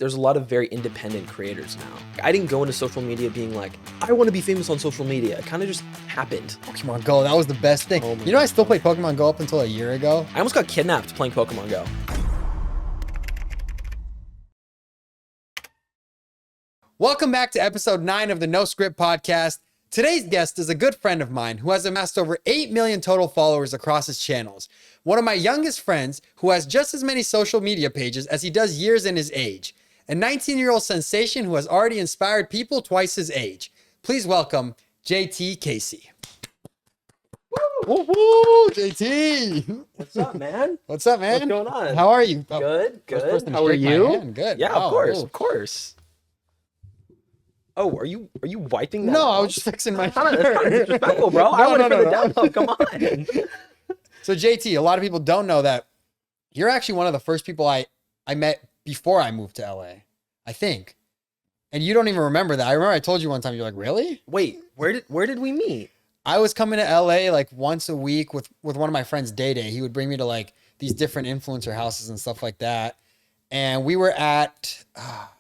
there's a lot of very independent creators now. I didn't go into social media being like, I want to be famous on social media. It kind of just happened. Pokemon Go, that was the best thing. Oh my you know, I still play Pokemon Go up until a year ago. I almost got kidnapped playing Pokemon Go. Welcome back to episode 9 of the No Script podcast. Today's guest is a good friend of mine who has amassed over 8 million total followers across his channels. One of my youngest friends who has just as many social media pages as he does years in his age. A 19-year-old sensation who has already inspired people twice his age. Please welcome JT Casey. Woo, woo, JT. What's up, man? What's up, man? What's going on? How are you? Good. How are you? Good. Yeah, Wow. of course. Oh, are you wiping that? No, off? I was just fixing my That's kind of disrespectful, bro. I want to put it down. Come on. So JT, a lot of people don't know that you're actually one of the first people I met before I moved to LA, I think. And you don't even remember that. I remember I told you one time, you're like, really? Wait, where did we meet? I was coming to LA like once a week with one of my friends, Day Day. He would bring me to like these different influencer houses and stuff like that. And we were at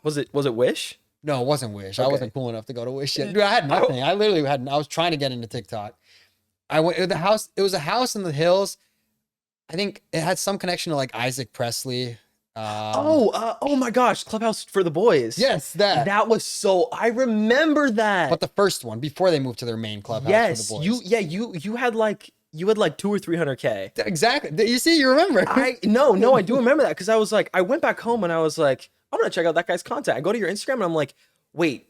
Was it Wish? No, it wasn't Wish. Okay. I wasn't cool enough to go to Wish yet. Dude, I had nothing. I literally had. I was trying to get into TikTok. I went to the house. It was a house in the hills. I think it had some connection to like Isaac Presley. Oh my gosh, Clubhouse for the Boys. Yes, that. That was so. I remember that. But the first one before they moved to their main clubhouse. Yes, for the boys. you had like 200 or 300K. Exactly. You see, you remember. I do remember that because I was like, I went back home and I was like, I'm gonna check out that guy's content. I go to your Instagram and I'm like, wait,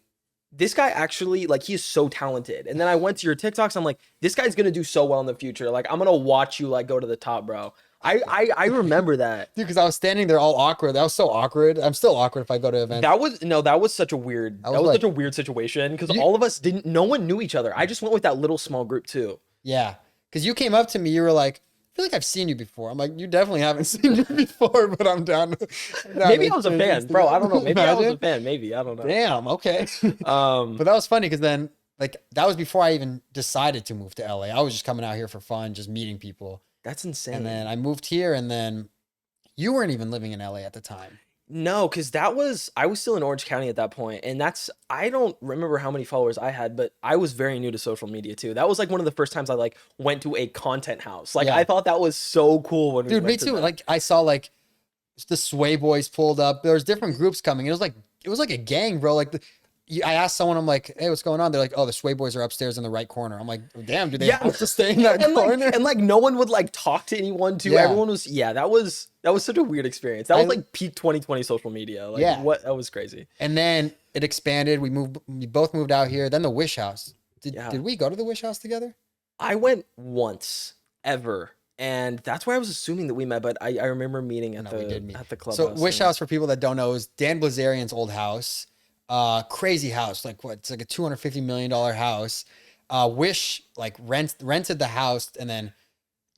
this guy actually, like, he is so talented. And then I went to your TikToks. I'm like, this guy's gonna do so well in the future. Like, I'm gonna watch you like go to the top, bro. I remember that. Dude, because I was standing there all awkward. That was so awkward. I'm still awkward if I go to events. That was such a weird. That was like, such a weird situation because all of us didn't. No one knew each other. I just went with that little small group too. Yeah, because you came up to me. You were like, I feel like I've seen you before. I'm like, you definitely haven't seen me before, but I'm down. Maybe I was a fan, bro. I don't know. Maybe I was a fan. Maybe, I don't know. Damn. Okay. But that was funny because then, like, that was before I even decided to move to LA. I was just coming out here for fun, just meeting people. That's insane. And then I moved here, and then you weren't even living in LA at the time. No, because I was still in Orange County at that point, and I don't remember how many followers I had, but I was very new to social media too. That was like one of the first times I like went to a content house. Like, yeah. I thought that was so cool when we went me too. Like, I saw like the Sway Boys pulled up. There was different groups coming. It was like a gang, bro. Like I asked someone, I'm like, hey, what's going on? They're like, oh, the Sway Boys are upstairs in the right corner. I'm like, damn, do they have to stay in that corner? And like no one would like talk to anyone too. Yeah. Everyone was, that was such a weird experience. That was like peak 2020 social media. Like, that was crazy. And then it expanded. We both moved out here. Then the Wish House. Did we go to the Wish House together? I went once ever. And that's where I was assuming that we met, but I remember meeting at the clubhouse. So Wish House, for people that don't know, is Dan Blazarian's old house. Crazy house, like what? It's like a $250 million house. Wish like rented the house, and then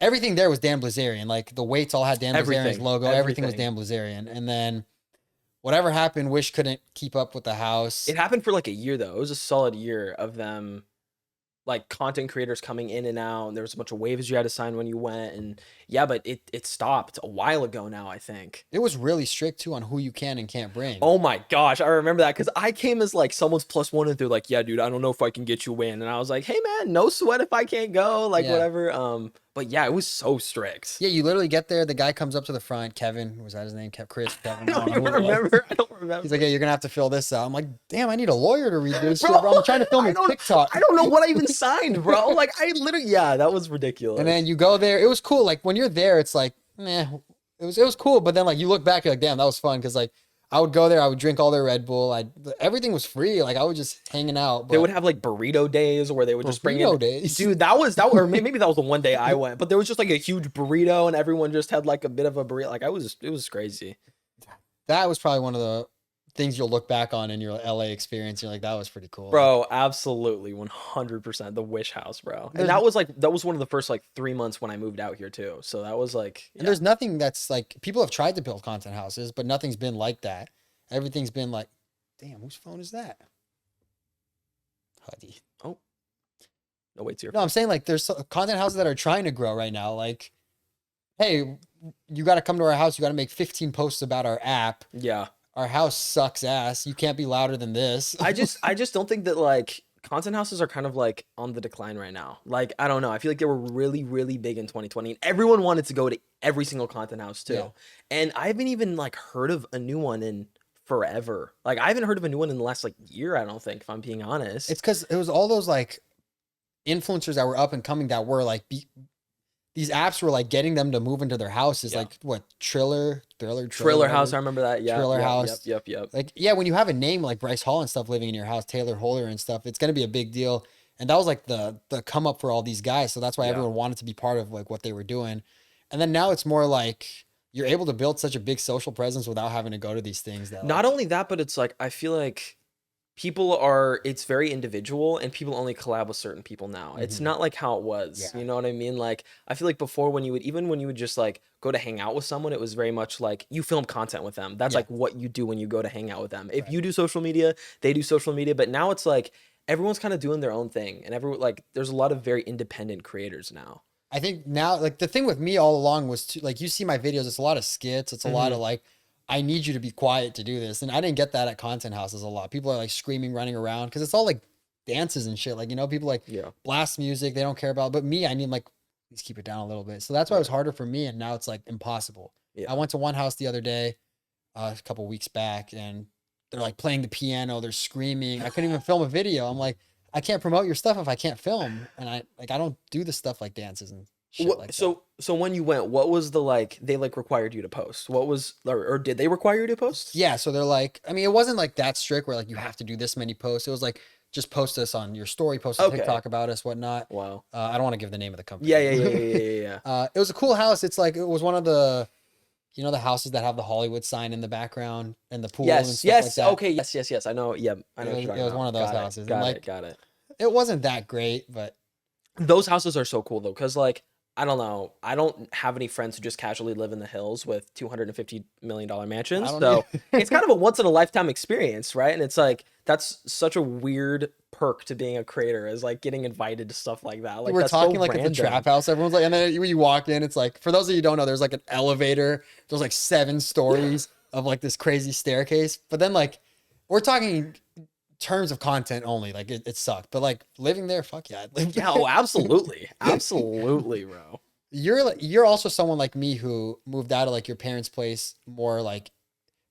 everything there was Dan Blazarian. Like the weights all had Dan Blazarian's logo. Everything was Dan Blazarian. And then whatever happened, Wish couldn't keep up with the house. It happened for like a year though. It was a solid year of them, like content creators coming in and out, and there was a bunch of waivers you had to sign when you went, and but it stopped a while ago now, I think. It was really strict too on who you can and can't bring. Oh my gosh, I remember that because I came as like someone's +1 and they're like, yeah, dude, I don't know if I can get you in, and I was like, hey man, no sweat if I can't go, like whatever. But yeah, it was so strict. Yeah, you literally get there, the guy comes up to the front, Kevin, was that his name? Chris, Kevin. I don't remember. He's like, yeah, you're gonna have to fill this out. I'm like, damn, I need a lawyer to read this shit, bro. I'm trying to film a TikTok. I don't know what I even signed, bro. Like, I literally, that was ridiculous. And then you go there. It was cool. Like when you're there, it's like, it was cool. But then like you look back, you're like, damn, that was fun. Cause like I would go there, I would drink all their Red Bull. Everything was free. Like I was just hanging out. But they would have like burrito days where they would just bring in burrito days. Dude, that was or maybe that was the one day I went, but there was just like a huge burrito and everyone just had like a bit of a burrito. Like it was crazy. That was probably one of the things you'll look back on in your LA experience. You're like, that was pretty cool. Bro, absolutely. 100%. The Wish House, bro. And that was one of the first like 3 months when I moved out here too. So that was like, and there's nothing that's like, people have tried to build content houses, but nothing's been like that. Everything's been like, damn, whose phone is that? Huddy. Oh. No, wait, No, I'm saying like there's content houses that are trying to grow right now. Like, hey, you got to come to our house. You got to make 15 posts about our app. Yeah. our house sucks ass. You can't be louder than this. I just don't think that like content houses are kind of like on the decline right now. Like I don't know. I feel like they were really really big in 2020 and everyone wanted to go to every single content house too. Yeah. And I haven't even like heard of a new one in forever. Like I haven't heard of a new one in the last like year, I don't think, if I'm being honest. It's because it was all those like influencers that were up and coming that were like these apps were like getting them to move into their houses. Yeah. Like what Triller House, I remember that. Yeah. Triller yep, House. Yep. Like, yeah, when you have a name like Bryce Hall and stuff living in your house, Taylor Holder and stuff, it's gonna be a big deal. And that was like the come up for all these guys. So that's why Yeah. everyone wanted to be part of like what they were doing. And then now it's more like you're able to build such a big social presence without having to go to these things that Not like, only that, but it's like I feel like it's very individual and people only collab with certain people now. It's Mhm. not like how it was. Yeah. You know what I mean? Like I feel like before when you would just like go to hang out with someone, it was very much like you film content with them. That's Yeah. like what you do when you go to hang out with them. If Right. you do social media, they do social media, but now it's like everyone's kind of doing their own thing and everyone like there's a lot of very independent creators now. I think now, like the thing with me all along was to, like, you see my videos, it's a lot of skits. It's a lot of like, I need you to be quiet to do this. And I didn't get that at content houses a lot. People are like screaming, running around because it's all like dances and shit. Like, you know, people like Yeah. blast music. They don't care about, but me, I need like, please keep it down a little bit. So that's why it was harder for me. And now it's like impossible. Yeah. I went to one house the other day, a couple weeks back, and they're like playing the piano. They're screaming. I couldn't even film a video. I'm like, I can't promote your stuff if I can't film. And I don't do the stuff like dances and shit like that. So when you went, what was the like they like required you to post? What was or did they require you to post? Yeah, so they're like, I mean, it wasn't like that strict where like you have to do this many posts. It was like just post us on your story, post a Okay. TikTok about us, whatnot. Wow. I don't want to give the name of the company. Yeah. It was a cool house. It's like it was one of the, you know, the houses that have the Hollywood sign in the background and the pool and Yes, stuff like that. okay, yes. I know. Yeah, I know. It what was- you're talking it was about. one of those Got it, houses, and, Got like- it. Got it. It wasn't that great, but Those houses are so cool though, because like I don't know, I don't have any friends who just casually live in the hills with $250 million mansions. I don't So either. it's kind of a once in a lifetime experience, right? And it's like that's such a weird perk to being a creator is like getting invited to stuff like that. Like we're that's talking so like at the random. trap house. Everyone's like, and then when you walk in, it's like, for those of you who don't know, there's like an elevator. There's like 7 stories of like this crazy staircase. But then like, we're talking terms of content only. Like it sucked. But like living there, fuck yeah, I'd live Yeah, oh, absolutely, absolutely, bro. You're also someone like me who moved out of like your parents' place more like,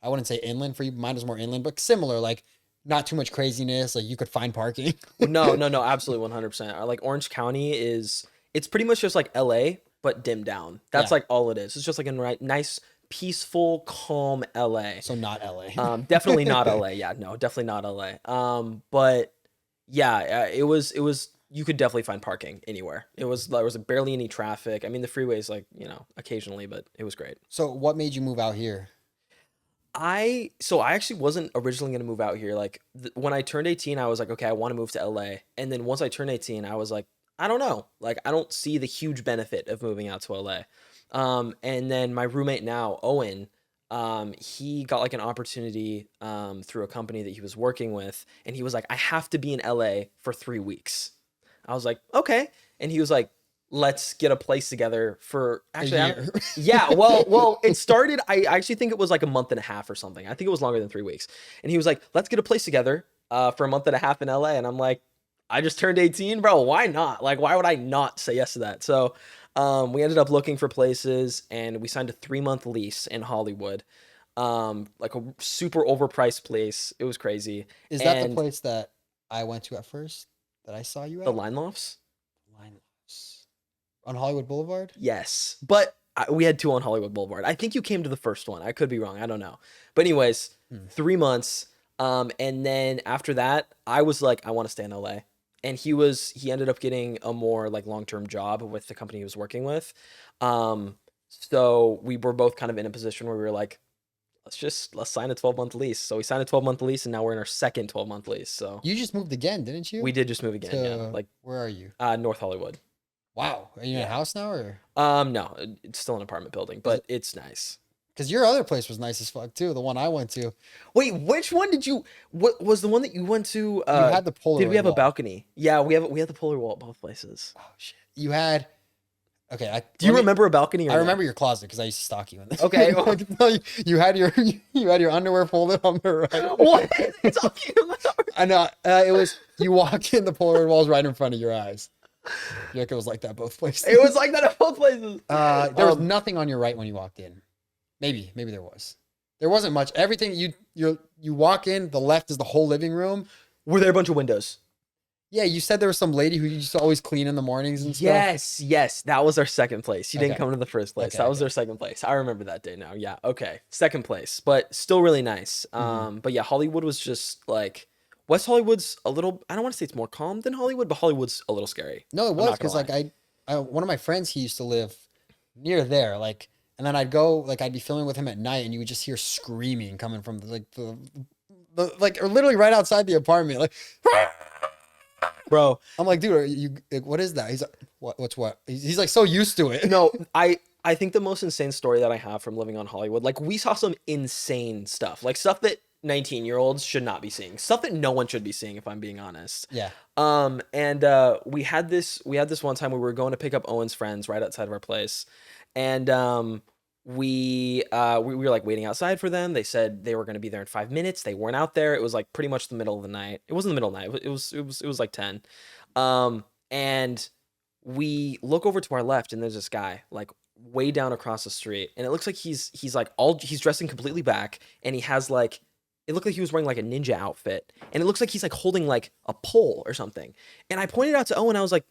I wouldn't say inland for you. Mine was more inland, but similar. Like not too much craziness. Like you could find parking. No, absolutely 100%. Like Orange County it's pretty much just like LA, but dimmed down. That's Yeah. like all it is. It's just like a nice, peaceful, calm LA. So not LA. Definitely not LA. Yeah, no, definitely not LA. But yeah, it was, you could definitely find parking anywhere. There was barely any traffic. I mean, the freeways like, you know, occasionally, but it was great. So what made you move out here? I actually wasn't originally going to move out here. Like when I turned 18, I was like, okay, I want to move to LA. And then once I turned 18, I was like, I don't know. Like I don't see the huge benefit of moving out to LA. And then my roommate now, Owen, he got like an opportunity through a company that he was working with, and he was like, I have to be in LA for 3 weeks. I was like, okay. And he was like, let's get a place together for actually A year. yeah, well it started, I actually think it was like a month and a half or something. I think it was longer than 3 weeks. And he was like, let's get a place together for a month and a half in LA. And I'm like, I just turned 18, bro. Why not? Like, why would I not say yes to that? So we ended up looking for places, and we signed a 3-month lease in Hollywood. Like a super overpriced place. It was crazy. Is that the And place that I went to at first that I saw you at? the Line Lofts? Line Lofts. On Hollywood Boulevard? Yes, but we had 2 on Hollywood Boulevard. I think you came to the first one. I could be wrong. I don't know. But anyways, 3 months. And then after that, I was like, I want to stay in LA. And he ended up getting a more like long-term job with the company he was working with. So we were both kind of in a position where we were like, let's sign a 12-month lease. So we signed a 12-month lease, and now we're in our second 12-month lease. So You just moved again, didn't you? we did just move again. Yeah, like where are you? North Hollywood. Wow. Are you in a house now, or? No, it's still an apartment building, but it's nice. Because your other place was nice as fuck too. The one I went to. Wait, which one did you? What was the one that you went to? You had the Polaroid Did we have wall. a balcony? Yeah, we have the Polaroid wall at both places. Oh shit. You had Okay. Do you remember a balcony? Or I no? remember your closet because I used to stalk you in there. Okay, well- you had your underwear folded on the right. What are you talking about? I know. It was you walk in, the Polaroid wall's right in front of your eyes. Yeah, it was like that both places. It was like that at both places. There was nothing on your right when you walked in. Maybe there was. There wasn't much. Everything you walk in, the left is the whole living room. Were there a bunch of windows? Yeah, you said there was some lady who used to always clean in the mornings and stuff. Yes. That was our second place. You didn't Okay. come to the first place. Okay, That was our second place. I remember that day now. Yeah. Okay. Second place, but still really nice. But yeah, Hollywood was just like West Hollywood's a little. I don't want to say it's more calm than Hollywood, but Hollywood's a little scary. No, it I'm was not gonna because lie. like I one of my friends, he used to live near there, like, and then I'd go, like, I'd be filming with him at night, and you would just hear screaming coming from the like or literally right outside the apartment, like. Bro, I'm like, dude, are you? Like, what is that? He's like, what? He's like so used to it. no, I think the most insane story that I have from living on Hollywood, like we saw some insane stuff, like stuff that 19-year-olds should not be seeing, stuff that no one should be seeing, if I'm being honest. Yeah. And we had this one time we were going to pick up Owen's friends right outside of our place, and we were like waiting outside for them. They said they were going to be there in 5 minutes. They weren't out there. It was like pretty much the middle of the night. It wasn't the middle of the night. It was like 10. And we look over to our left, and there's this guy like way down across the street, and it looks like he's dressing completely back, and he has like, it looked like he was wearing like a ninja outfit, and it looks like he's like holding like a pole or something. And I pointed out to Owen, I was like,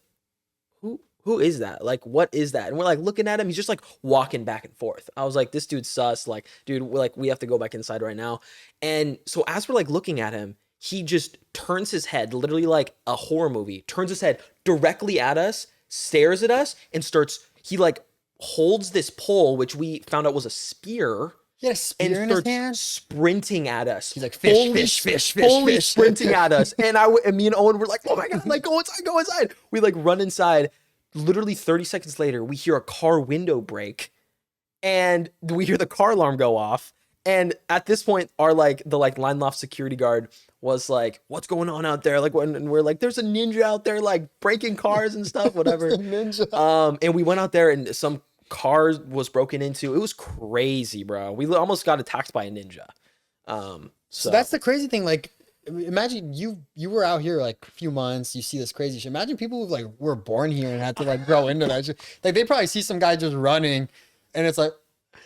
who is that? Like, what is that? And we're like looking at him. He's just like walking back and forth. I was like, this dude's sus. Like, dude, we have to go back inside right now. And so as we're like looking at him, he just turns his head, literally like a horror movie, turns his head directly at us, stares at us, and he like holds this pole, which we found out was a spear. He had a spear in his hand, sprinting at us. He's like, fish, fully sprinting at us. And me and Owen were like, oh my God, like go inside. We like run inside. Literally 30 seconds later, we hear a car window break, and we hear the car alarm go off. And at this point, the line loft security guard was like, what's going on out there? Like, and we're like, there's a ninja out there, like breaking cars and stuff, whatever. ninja. And we went out there, and some car was broken into. It was crazy, bro. We almost got attacked by a ninja. So that's the crazy thing. Like, imagine you were out here like a few months, you see this crazy shit. Imagine people who like were born here and had to like grow into that shit. Like they probably see some guy just running, and it's like,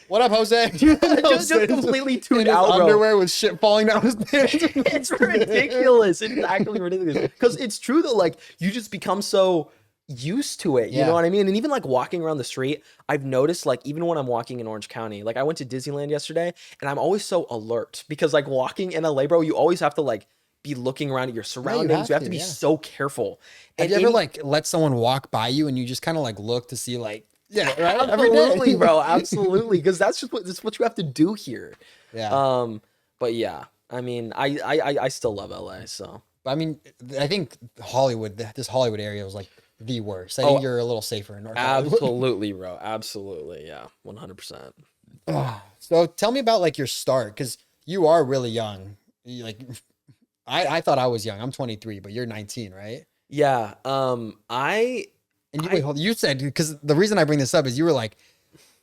what up, Jose? just completely tuned out, bro. Underwear with shit falling down his pants. It's ridiculous. It's actually ridiculous. Because it's true though, like you just become so used to it. You know what I mean? And even like walking around the street, I've noticed like even when I'm walking in Orange County, like I went to Disneyland yesterday, and I'm always so alert because like walking in LA, bro, you always have to like be looking around at your surroundings. You have to be so careful. Have you ever like let someone walk by you and you just kind of like look to see like, yeah, right? Absolutely, bro. Absolutely. Because that's what you have to do here. Yeah. But yeah, I mean, I still love LA. So I mean, I think this Hollywood area was like the worst. I think you're a little safer in North Hollywood. Absolutely, bro. Absolutely. Yeah. 100%. So tell me about like your start, because you are really young. Like I thought I was young. I'm 23, but you're 19, right? Yeah. You said, because the reason I bring this up is you were like,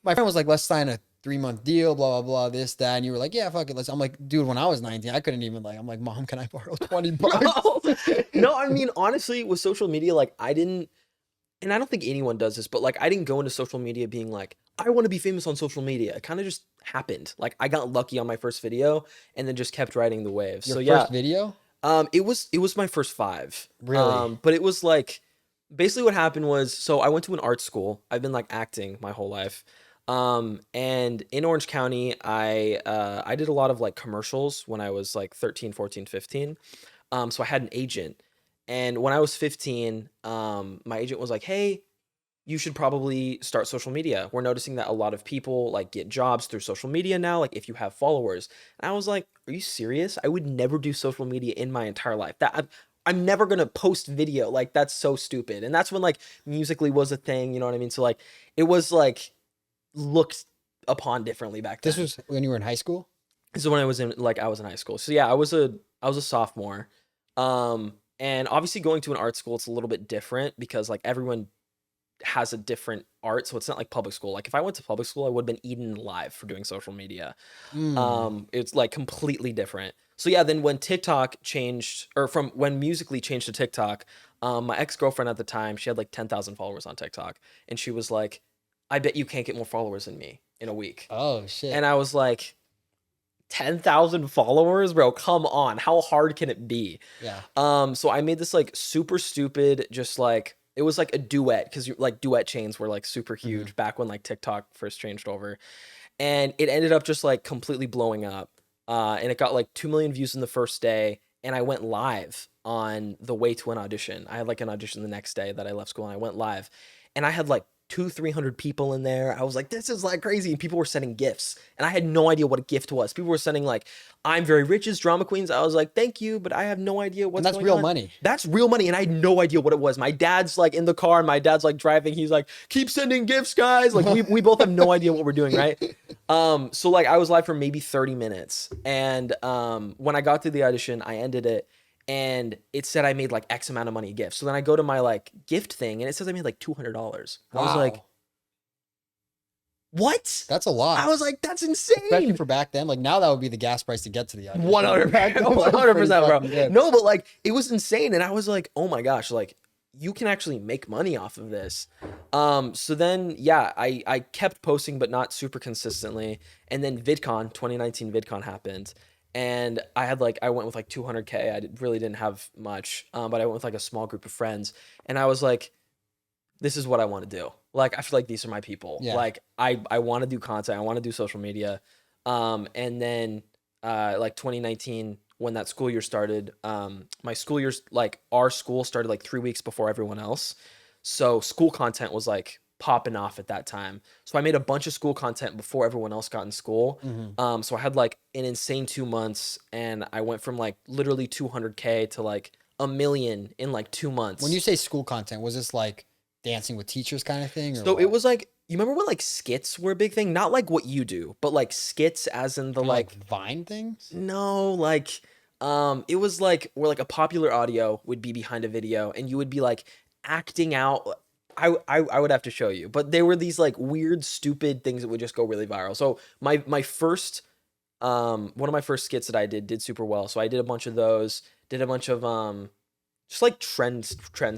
my friend was like, let's sign a 3-month deal, blah, blah, blah, this, that. And you were like, yeah, fuck it. I'm like, dude, when I was 19, I couldn't even I'm like, Mom, can I borrow 20 bucks? No, I mean, honestly, with social media, like I didn't, and I don't think anyone does this, but like I didn't go into social media being like, I want to be famous on social media. It kind of just happened. Like I got lucky on my first video and then just kept riding the waves. Your so yeah. First video? It was my first 5. Really? But it was like, basically what happened was, so I went to an art school. I've been like acting my whole life. And in Orange County, I did a lot of like commercials when I was like 13, 14, 15. So I had an agent, and when I was 15, my agent was like, hey, you should probably start social media. We're noticing that a lot of people like get jobs through social media now, like if you have followers. And I was like, are you serious? I would never do social media in my entire life. I'm never going to post video. Like that's so stupid. And that's when like Musical.ly was a thing, you know what I mean? So like, it was like looked upon differently back then. This was when you were in high school? This is when I was in high school. So yeah, I was a sophomore. And obviously going to an art school, it's a little bit different because like everyone has a different art, so it's not like public school. Like if I went to public school, I would have been eaten alive for doing social media. It's like completely different. So yeah, then when TikTok changed, or from when Musically changed to TikTok, my ex-girlfriend at the time, she had like 10,000 followers on TikTok, and she was like, I bet you can't get more followers than me in a week. Oh shit. And I was like, 10,000 followers, bro, come on, how hard can it be? Yeah. So I made this like super stupid, just like it was like a duet, because like duet chains were like super huge back when like TikTok first changed over, and it ended up just like completely blowing up. And it got like 2 million views in the first day, and I went live on the way to an audition. I had like an audition the next day that I left school, and I went live, and I had like 300 people in there. I was like, this is like crazy. And people were sending gifts, and I had no idea what a gift was. People were sending like, I'm very rich as drama queens. I was like, thank you, but I have no idea what's And that's going real on. money. That's real money, and I had no idea what it was. My dad's like in the car, and my dad's like driving. He's like, keep sending gifts, guys. Like we both have no idea what we're doing, right? So like I was live for maybe 30 minutes, and when I got through the audition, I ended it, and it said I made like X amount of money gifts. So then I go to my like gift thing, and it says I made like $200. I was like, what? That's a lot. I was like, that's insane. Especially for back then. Like now that would be the gas price to get to the audition. 100%, 100%, bro. No, but like it was insane, and I was like, oh my gosh, like you can actually make money off of this. So then yeah, I kept posting, but not super consistently. And then VidCon 2019 VidCon happened, and I went with like 200K. Really didn't have much, but I went with like a small group of friends, and I was like, this is what I want to do. Like, I feel like these are my people. Yeah. Like, I want to do content. I want to do social media. And then, like 2019, when that school year started, my school years, like our school started like 3 weeks before everyone else. So school content was like popping off at that time. So I made a bunch of school content before everyone else got in school. So I had like an insane 2 months, and I went from like literally 200K to like a million in like 2 months. When you say school content, was this like dancing with teachers kind of thing? Or So what? it was like, you remember when like skits were a big thing? Not like what you do, but like skits as in the Kinda like, Vine things? no, like it was like where like a popular audio would be behind a video, and you would be like acting out. I would have to show you, but there were these like weird, stupid things that would just go really viral. So my first one of my first skits that I did super well. So I did a bunch of those, did a bunch of just like trend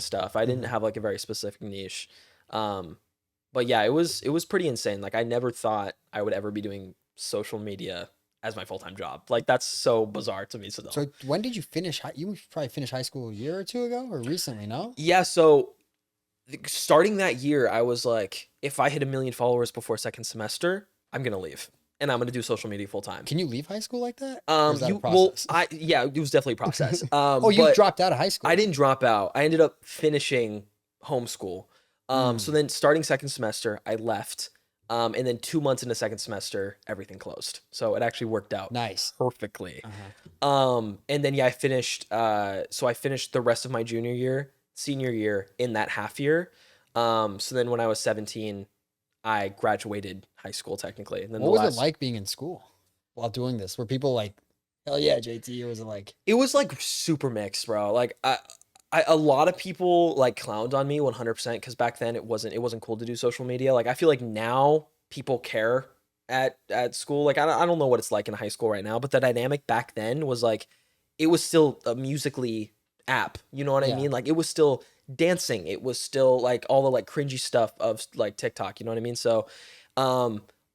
stuff. I didn't have like a very specific niche. But yeah, it was pretty insane. Like I never thought I would ever be doing social media as my full-time job. Like that's so bizarre to me. So when did you finish? You probably finished high school a year or two ago, or recently? No. Yeah, so starting that year, I was like, if I hit 1 million followers before second semester, I'm gonna leave, and I'm gonna do social media full time. Can you leave high school like that? Or is that a Well, process? yeah, it was definitely a process. Oh, you but dropped out of high school. I didn't drop out. I ended up finishing homeschool. So then starting second semester, I left. And then 2 months into second semester, everything closed. So it actually worked out Nice. perfectly. And then yeah, I finished. So I finished the rest of my senior year in that half year. So then when I was 17, I graduated high school technically. And then What was it like being in school while doing this? Were people like, hell yeah, JT? Or was it like? It was like super mixed, bro. Like a lot of people like clowned on me 100% because back then it wasn't cool to do social media. Like I feel like now people care at school. Like I don't know what it's like in high school right now, but the dynamic back then was like it was still a Musically app. You know what I mean? Like it was still dancing. It was still like all the like cringy stuff of like TikTok. You know what I mean? So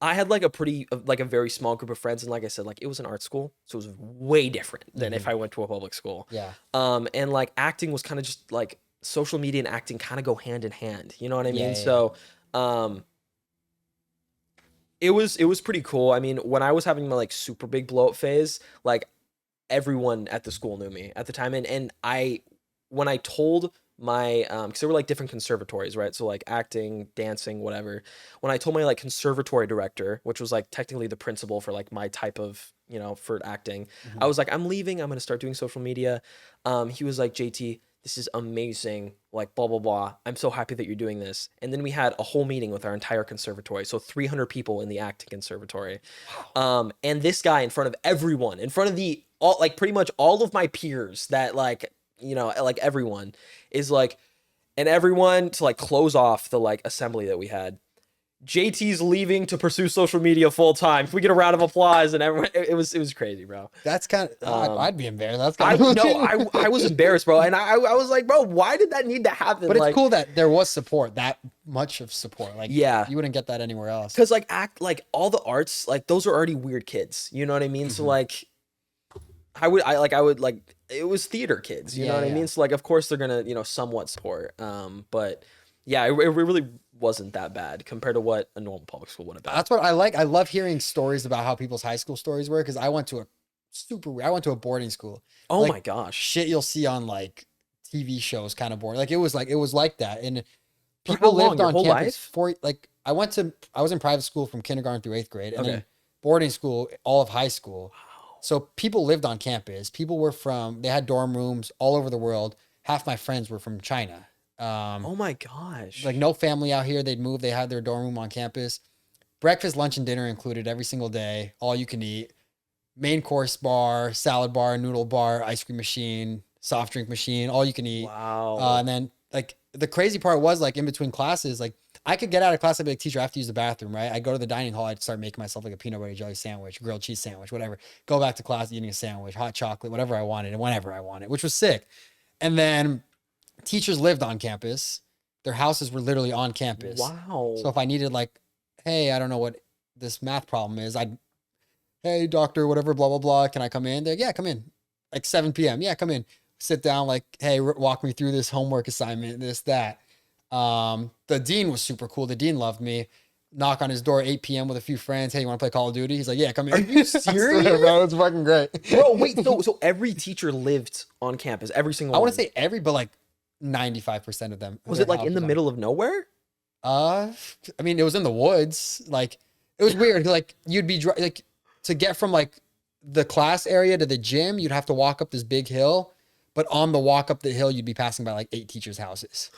I had like a very small group of friends, and like I said, like it was an art school, so it was way different than if I went to a public school. Yeah. And like acting was kind of just like social media and acting kind of go hand in hand. You know what I mean? Yeah. So, it was pretty cool. I mean, when I was having my like super big blow up phase, like everyone at the school knew me at the time, and when I told my because there were like different conservatories, right? So like acting, dancing, whatever. When I told my like conservatory director, which was like technically the principal for like my type of, for acting, I was like, I'm leaving, I'm gonna start doing social media. He was like, JT, this is amazing, like blah blah blah, I'm so happy that you're doing this. And then we had a whole meeting with our entire conservatory, so 300 people in the acting conservatory. And this guy in front of everyone, in front of pretty much all of my peers that like, like everyone is like, and everyone to like close off the like assembly that we had. JT's leaving to pursue social media full time. Can we get a round of applause? And everyone, it was crazy, bro. That's kind of, I'd be embarrassed. That's I kind of no, I was embarrassed, bro, and I was like, bro, why did that need to happen? But it's like, cool that there was support, that much of support. Like, yeah, you wouldn't get that anywhere else. because like all the arts, like those are already weird kids. You know what I mean? So like, I would like it was theater kids. You know what I mean? So like, of course they're gonna somewhat support. But yeah, it really wasn't that bad compared to what a normal public school would have been. That's what I like. I love hearing stories about how people's high school stories were, because I went to a boarding school. Oh like, my gosh. Shit you'll see on like TV shows kind of boring. Like it was like that. And For people how long? lived Your on whole campus life? for like I was in private school from kindergarten through 8th grade, and then Okay. boarding school all of high school. So people lived on campus. People were they had dorm rooms all over the world. Half my friends were from China. Oh my gosh. Like no family out here. They'd move. They had their dorm room on campus. Breakfast, lunch, and dinner included every single day. All you can eat. Main course bar, salad bar, noodle bar, ice cream machine, soft drink machine. All you can eat. Wow. And then like the crazy part was like in between classes, like I could get out of class. I'd be like, teacher, I have to use the bathroom, right? I'd go to the dining hall. I'd start making myself like a peanut butter jelly sandwich, grilled cheese sandwich, whatever. Go back to class, eating a sandwich, hot chocolate, whatever I wanted, and whenever I wanted, which was sick. And then teachers lived on campus. Their houses were literally on campus. Wow. So if I needed like, hey, I don't know what this math problem is, hey, doctor, whatever, blah, blah, blah. Can I come in? They're like, yeah, come in. Like 7 p.m. Yeah, come in. Sit down, like, hey, walk me through this homework assignment, this, that. The dean was super cool. The dean loved me. Knock on his door 8 p.m. with a few friends. Hey, you want to play Call of Duty? He's like, yeah, come in. Are you serious? Bro, it's fucking great. Bro, wait, so every teacher lived on campus, every single I one? want to say but like 95% of them. Was it like in the middle of nowhere? I mean, it was in the woods. Like, it was weird. Like, you'd be like, to get from like the class area to the gym, you'd have to walk up this big hill. But on the walk up the hill, you'd be passing by like 8 teachers' houses.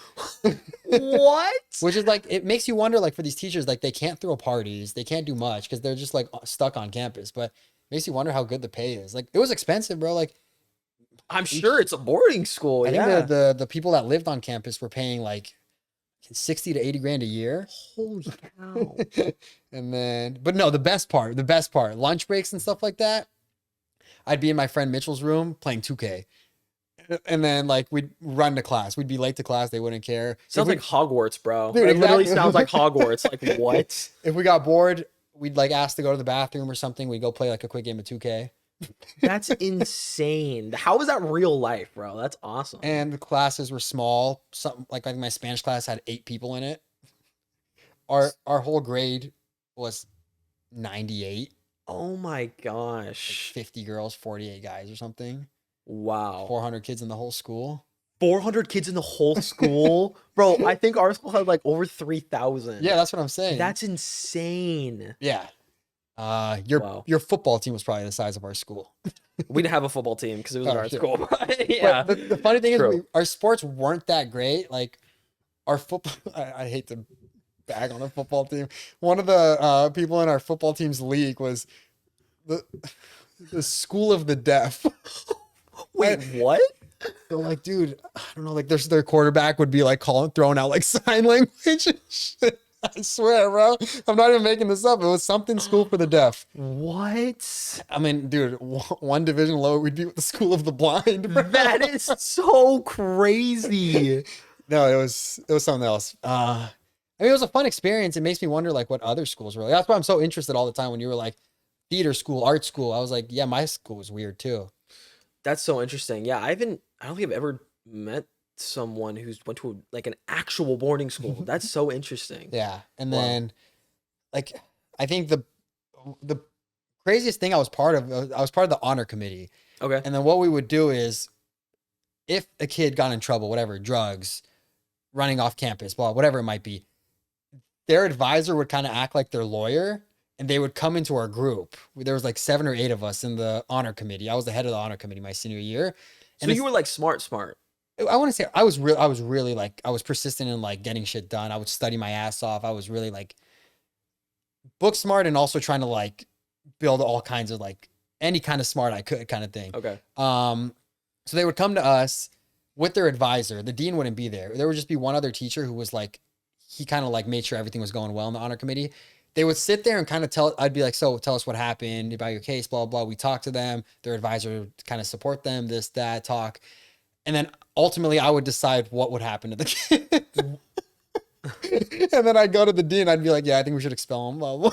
What? Which is like, it makes you wonder, like, for these teachers, like, they can't throw parties, they can't do much because they're just like stuck on campus. But it makes you wonder how good the pay is. Like, it was expensive, bro. Like, I'm sure it's a boarding school. I Yeah. think the people that lived on campus were paying like 60 to 80 grand a year. Holy cow. And then, but no, the best part, lunch breaks and stuff like that. I'd be in my friend Mitchell's room playing 2K. And then like we'd run to class. We'd be late to class. They wouldn't care. Sounds like Hogwarts, bro. Dude, It literally exactly. sounds like Hogwarts. Like, what? If we got bored, we'd like ask to go to the bathroom or something. We'd go play like a quick game of 2K. That's insane. How is that real life, bro? That's awesome. And the classes were small. Something like I think my Spanish class had 8 people in it. Our whole grade was 98. Oh my gosh. 50 girls, 48 guys or something. Wow. 400 kids in the whole school. 400 kids in the whole school? Bro, I think our school had like over 3,000. Yeah, that's what I'm saying. That's insane. Yeah. Wow. Your football team was probably the size of our school. We didn't have a football team because it was in Oh, our shit. school. But yeah. But the funny thing True. is, our sports weren't that great. Like our football, I hate to bag on a football team. One of the people in our football team's league was the School of the Deaf. Wait, what? So like, dude, I don't know. Like, their quarterback would be like throwing out like sign language and shit. I swear, bro. I'm not even making this up. It was something School for the Deaf. What? I mean, dude, one division lower, we'd be with the School of the Blind. Bro. That is so crazy. No, it was something else. I mean, it was a fun experience. It makes me wonder like what other schools were like. That's why I'm so interested all the time when you were like theater school, art school. I was like, yeah, my school was weird too. That's so interesting. Yeah, I don't think I've ever met someone who's went to like an actual boarding school. That's so interesting. Yeah. And Wow. then like I think the craziest thing I was part of the honor committee. Okay. And then what we would do is if a kid got in trouble, whatever, drugs, running off campus, blah, whatever it might be, their advisor would kind of act like their lawyer and they would come into our group. There was like 7 or 8 of us in the honor committee. I was the head of the honor committee my senior year. So you were like smart. I want to say I was really like, I was persistent in like getting shit done. I would study my ass off. I was really like book smart and also trying to like build all kinds of like any kind of smart I could kind of thing. Okay. So they would come to us. with their advisor. The dean wouldn't be there. There would just be one other teacher who was like, he kind of like made sure everything was going well in the honor committee. They would sit there and kind of I'd be like, so tell us what happened about your case, blah, blah. We talk to them. Their advisor would kind of support them, this, that, talk. And then ultimately I would decide what would happen to the kid. And then I'd go to the dean. I'd be like, yeah, I think we should expel him. Blah, blah.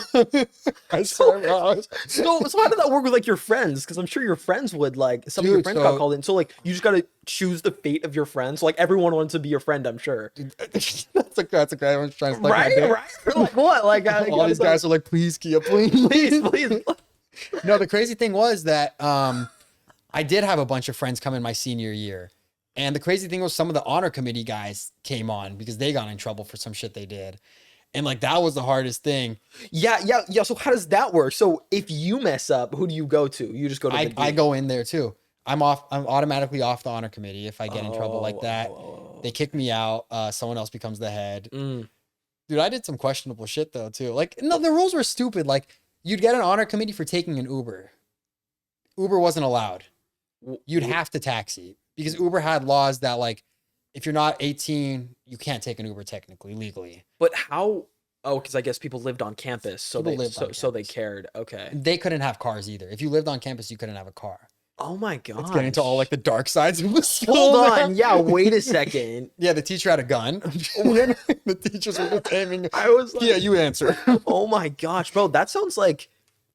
I swear, bro. So how did that work with like your friends? Because I'm sure your friends would like some of your friends got called in. So like you just gotta choose the fate of your friends. So, like everyone wants to be your friend, I'm sure. That's a great. I was trying to right. Like what? Like all these guys are like, please, Kia, please, please. No, the crazy thing was that I did have a bunch of friends come in my senior year. And the crazy thing was some of the honor committee guys came on because they got in trouble for some shit they did. And like, that was the hardest thing. Yeah. So how does that work? So if you mess up, who do you go to? You just go to the I go in there too. I'm automatically off the honor committee if I get in trouble like that. They kick me out. Someone else becomes the head. Dude, I did some questionable shit though too. Like, no, the rules were stupid. Like, you'd get an honor committee for taking an Uber. Uber wasn't allowed. You'd have to taxi. Because Uber had laws that like, if you're not 18, you can't take an Uber technically, legally. But how? Oh, because I guess people lived on campus, so they cared. Okay. They couldn't have cars either. If you lived on campus, you couldn't have a car. Oh my god. Let's get into all like the dark sides of the school. Hold on. Yeah, wait a second. Yeah, the teacher had a gun. The teachers were just aiming. I was like, yeah, you answer. Oh my gosh, bro. That sounds like,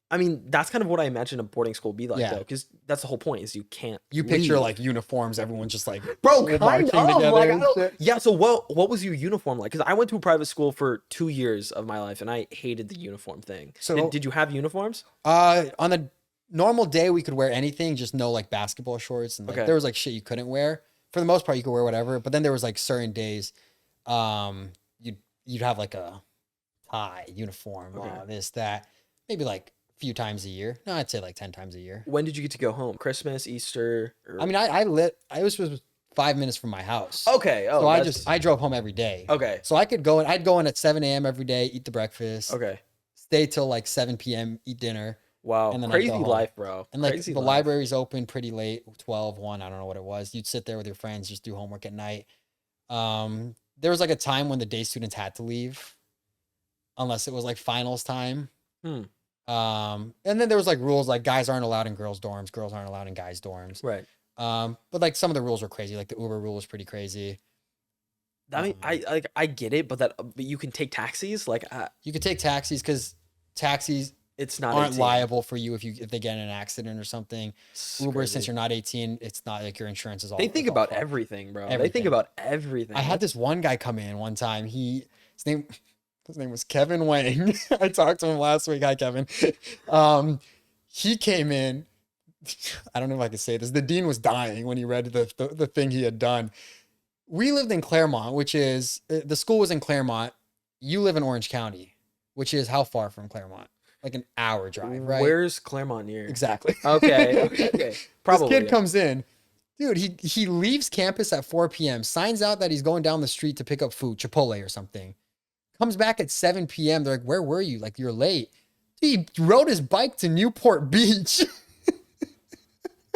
I mean, that's kind of what I imagine a boarding school would be like, though, because that's the whole point is you can't. You picture like uniforms, everyone's just like, bro, kind of. Like, yeah. So what was your uniform like? Because I went to a private school for 2 years of my life, and I hated the uniform thing. So did you have uniforms? On the normal day, we could wear anything, just no like basketball shorts, and like, there was like shit you couldn't wear. For the most part, you could wear whatever. But then there was like certain days, you'd have like a tie, uniform, this, that, maybe like few times a year. No, I'd say like 10 times a year. When did you get to go home? Christmas, Easter? I mean, I was 5 minutes from my house. Okay. Oh, so I drove home every day. Okay. So I'd go in at 7 a.m. every day, eat the breakfast. Okay. Stay till like 7 p.m., eat dinner. Wow. And then crazy life, bro. And like the library's open pretty late, 12, 1, I don't know what it was. You'd sit there with your friends, just do homework at night. There was like a time when the day students had to leave unless it was like finals time. And then there was like rules like guys aren't allowed in girls' dorms, girls aren't allowed in guys' dorms. Right. But like some of the rules were crazy. Like the Uber rule was pretty crazy. I mean, I get it, but you can take taxis. Like you could take taxis because taxis aren't 18. liable for you if they get in an accident or something. Uber, since you're not 18, it's not like your insurance is all. They think about everything, bro. Everything. They think about everything. I had this one guy come in one time. His name was Kevin Wang. I talked to him last week. Hi, Kevin. He came in. I don't know if I can say this. The dean was dying when he read the thing he had done. We lived in Claremont, which is, the school was in Claremont. You live in Orange County, which is how far from Claremont? Like an hour drive, right? Where's Claremont near? Exactly. Okay. Probably. This kid comes in. Dude, he leaves campus at 4 p.m., signs out that he's going down the street to pick up food, Chipotle or something. Comes back at 7 p.m. They're like, where were you? Like, you're late. He rode his bike to Newport Beach.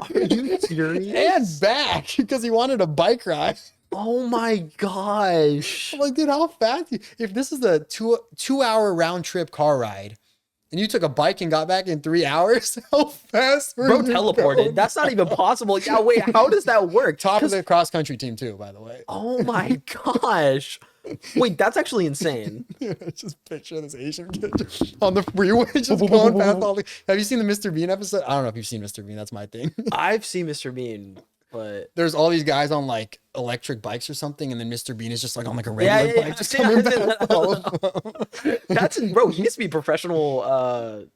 Are you serious? And back because he wanted a bike ride. Oh my gosh. I'm like, dude, how fast? If this is a two-hour round trip car ride and you took a bike and got back in 3 hours, how fast were bro you teleported going? That's not even possible. Yeah, wait, how does that work? Top of the cross country team too, by the way. Oh my gosh. Wait, that's actually insane. Dude, I just picture this Asian kid on the freeway just going past all the... Have you seen the Mr. Bean episode? I don't know if you've seen Mr. Bean. That's my thing. I've seen Mr. Bean, but... There's all these guys on like electric bikes or something, and then Mr. Bean is just like on like a regular bike just coming back. That's... Bro, he needs to be a professional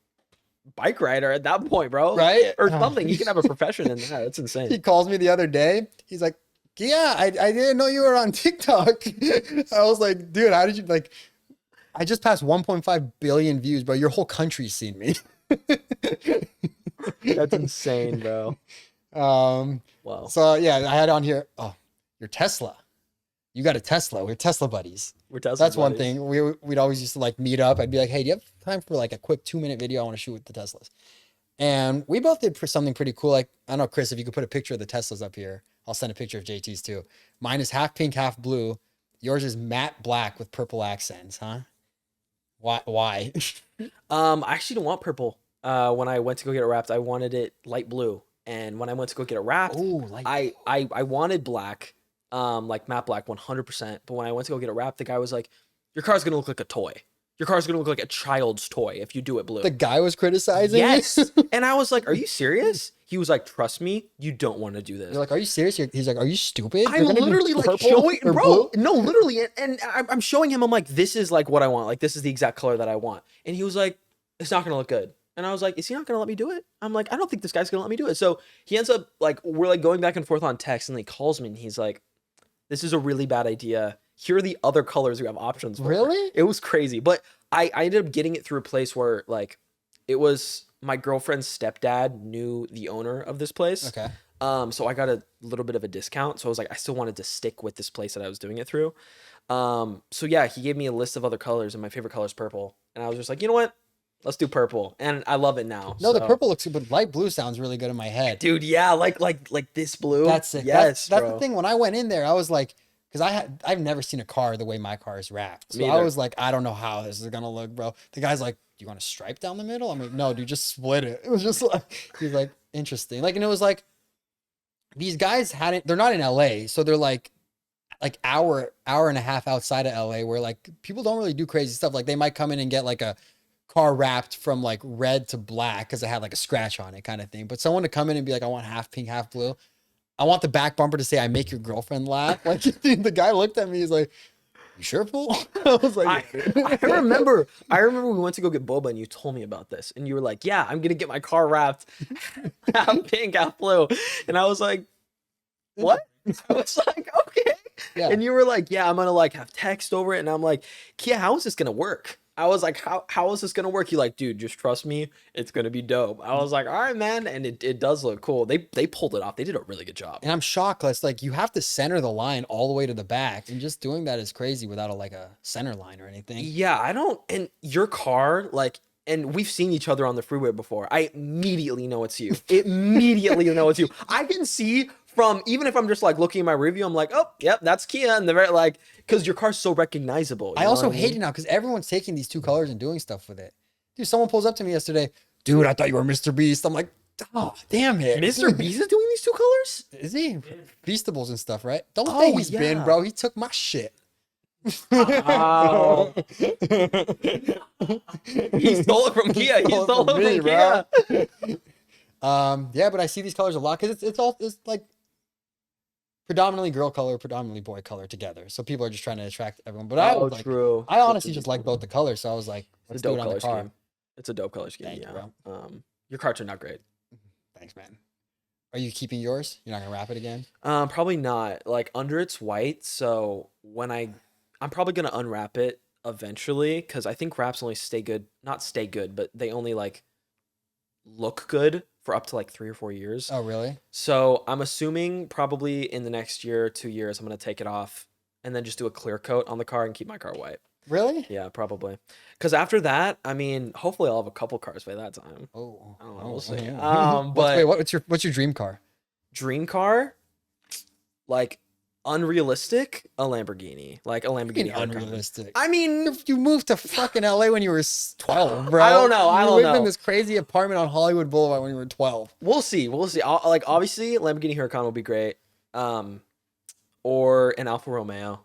bike rider at that point, bro. Right? Or something. He can have a profession in that. That's insane. He calls me the other day. He's like, yeah, I didn't know you were on TikTok. I was like, dude, how did you like? I just passed 1.5 billion views, bro. Your whole country's seen me. That's insane, bro. Wow. So yeah, I had on here. Oh, your Tesla. You got a Tesla. We're Tesla buddies. That's buddies. One thing. We'd always used to like meet up. I'd be like, hey, do you have time for like a quick 2-minute video? I want to shoot with the Teslas. And we both did something pretty cool. Like, I don't know, Chris, if you could put a picture of the Teslas up here, I'll send a picture of JT's too. Mine is half pink, half blue. Yours is matte black with purple accents, huh? Why? I actually don't want purple. When I went to go get it wrapped, I wanted it light blue. And when I went to go get it wrapped, Oh, I wanted black, like matte black 100%. But when I went to go get it wrapped, the guy was like, your car's gonna look like a toy. Your car's gonna look like a child's toy if you do it blue. the guy was criticizing you? Yes. And I was like, are you serious? He was like, trust me, you don't want to do this. You're like, are you serious? He's like, are you stupid? I'm literally like showing, or bro. blue? No, literally, and I'm showing him. I'm like, this is like what I want. Like, this is the exact color that I want. And he was like, it's not gonna look good. And I was like, is he not gonna let me do it? I'm like, I don't think this guy's gonna let me do it. So he ends up like, we're like going back and forth on text, and he calls me and he's like, this is a really bad idea. Here are the other colors we have options for. Really? It was crazy, but I ended up getting it through a place where like, it was my girlfriend's stepdad knew the owner of this place. Okay. So I got a little bit of a discount. So I was like, I still wanted to stick with this place that I was doing it through. So yeah, he gave me a list of other colors, and my favorite color is purple. And I was just like, you know what? Let's do purple. And I love it now. No, the so. purple looks good, but light blue sounds really good in my head. Dude, yeah, like this blue. That's it. Yes, that's bro. the thing. When I went in there, I was like, because I've never seen a car the way my car is wrapped. So Me I either. was like, I don't know how this is gonna look, bro. The guy's like, do you want a stripe down the middle? I'm like, no, dude, just split it. It was just like, he's like, interesting. And it was like, these guys they're not in LA, so they're like hour and a half outside of LA, where like people don't really do crazy stuff. Like they might come in and get like a car wrapped from like red to black because it had like a scratch on it kind of thing. But someone to come in and be like, I want half pink, half blue. I want the back bumper to say, I make your girlfriend laugh. Like the guy looked at me, he's like, you sure, fool? I was like, I remember we went to go get boba and you told me about this and you were like, yeah, I'm gonna get my car wrapped half pink, half blue. And I was like, what? I was like, okay. Yeah. And you were like, yeah, I'm gonna like have text over it. And I'm like, Kia, how is this gonna work? I was like, how is this gonna work? You like, dude, just trust me, it's gonna be dope. I was like, all right, man, and it does look cool. They pulled it off. They did a really good job. And I'm shocked. It's like you have to center the line all the way to the back, and just doing that is crazy without a center line or anything. Yeah, I don't. And your car, like, and we've seen each other on the freeway before. I immediately know it's you. Immediately know it's you. I can see from, even if I'm just like looking at my review, I'm like, oh, yep, that's Kia. And they're like, because your car's so recognizable. I also hate it now because everyone's taking these two colors and doing stuff with it. Dude, someone pulls up to me yesterday. Dude, I thought you were Mr. Beast. I'm like, oh, damn it. Mr. Beast is doing these two colors? Is he? Beastables and stuff, right? Don't Oh, think he's yeah. been, bro. He took my shit. Oh. He stole it from Kia. He stole it from Kia. Yeah, but I see these colors a lot because it's like predominantly girl color, predominantly boy color together. So people are just trying to attract everyone. But I was like, true. I honestly just like both the colors. So I was like, It's let's a do dope it on color the car. scheme. It's a dope color scheme. Thank you, yeah. Your car turned out great. Thanks, man. Are you keeping yours? You're not gonna wrap it again? Probably not. Like under it's white, so when I'm probably gonna unwrap it eventually because I think wraps only not stay good, but they only like look good for up to like 3 or 4 years. Oh, really? So I'm assuming probably in the next year or 2 years, I'm gonna take it off and then just do a clear coat on the car and keep my car white. Really? Yeah, probably. Because after that, I mean, hopefully I'll have a couple cars by that time. Oh, I don't know. We'll see. oh. But What's your dream car? dream car, like unrealistic, a Lamborghini. Like a Lamborghini. Huracan. Unrealistic. I mean, You moved to fucking LA when you were 12, bro. I don't know. I You don't lived know. in this crazy apartment on Hollywood Boulevard when you were 12. we'll see. We'll see. Like obviously, Lamborghini Huracan will be great. Or an Alfa Romeo.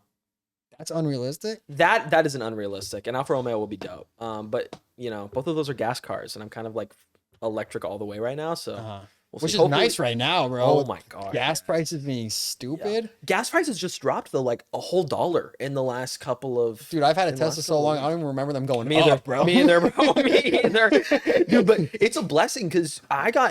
That's unrealistic. That isn't unrealistic. An Alfa Romeo will be dope. But you know, both of those are gas cars, and I'm kind of like electric all the way right now. So we'll Which see. is nice right now, bro. Oh with my god. Gas prices being stupid. Gas prices just dropped though, like a whole $1 in the last couple of. Dude, I've had a in the Tesla last so couple long, of I don't even remember them going Me either, up, bro. Me either, bro. Me either. Dude, but it's a blessing because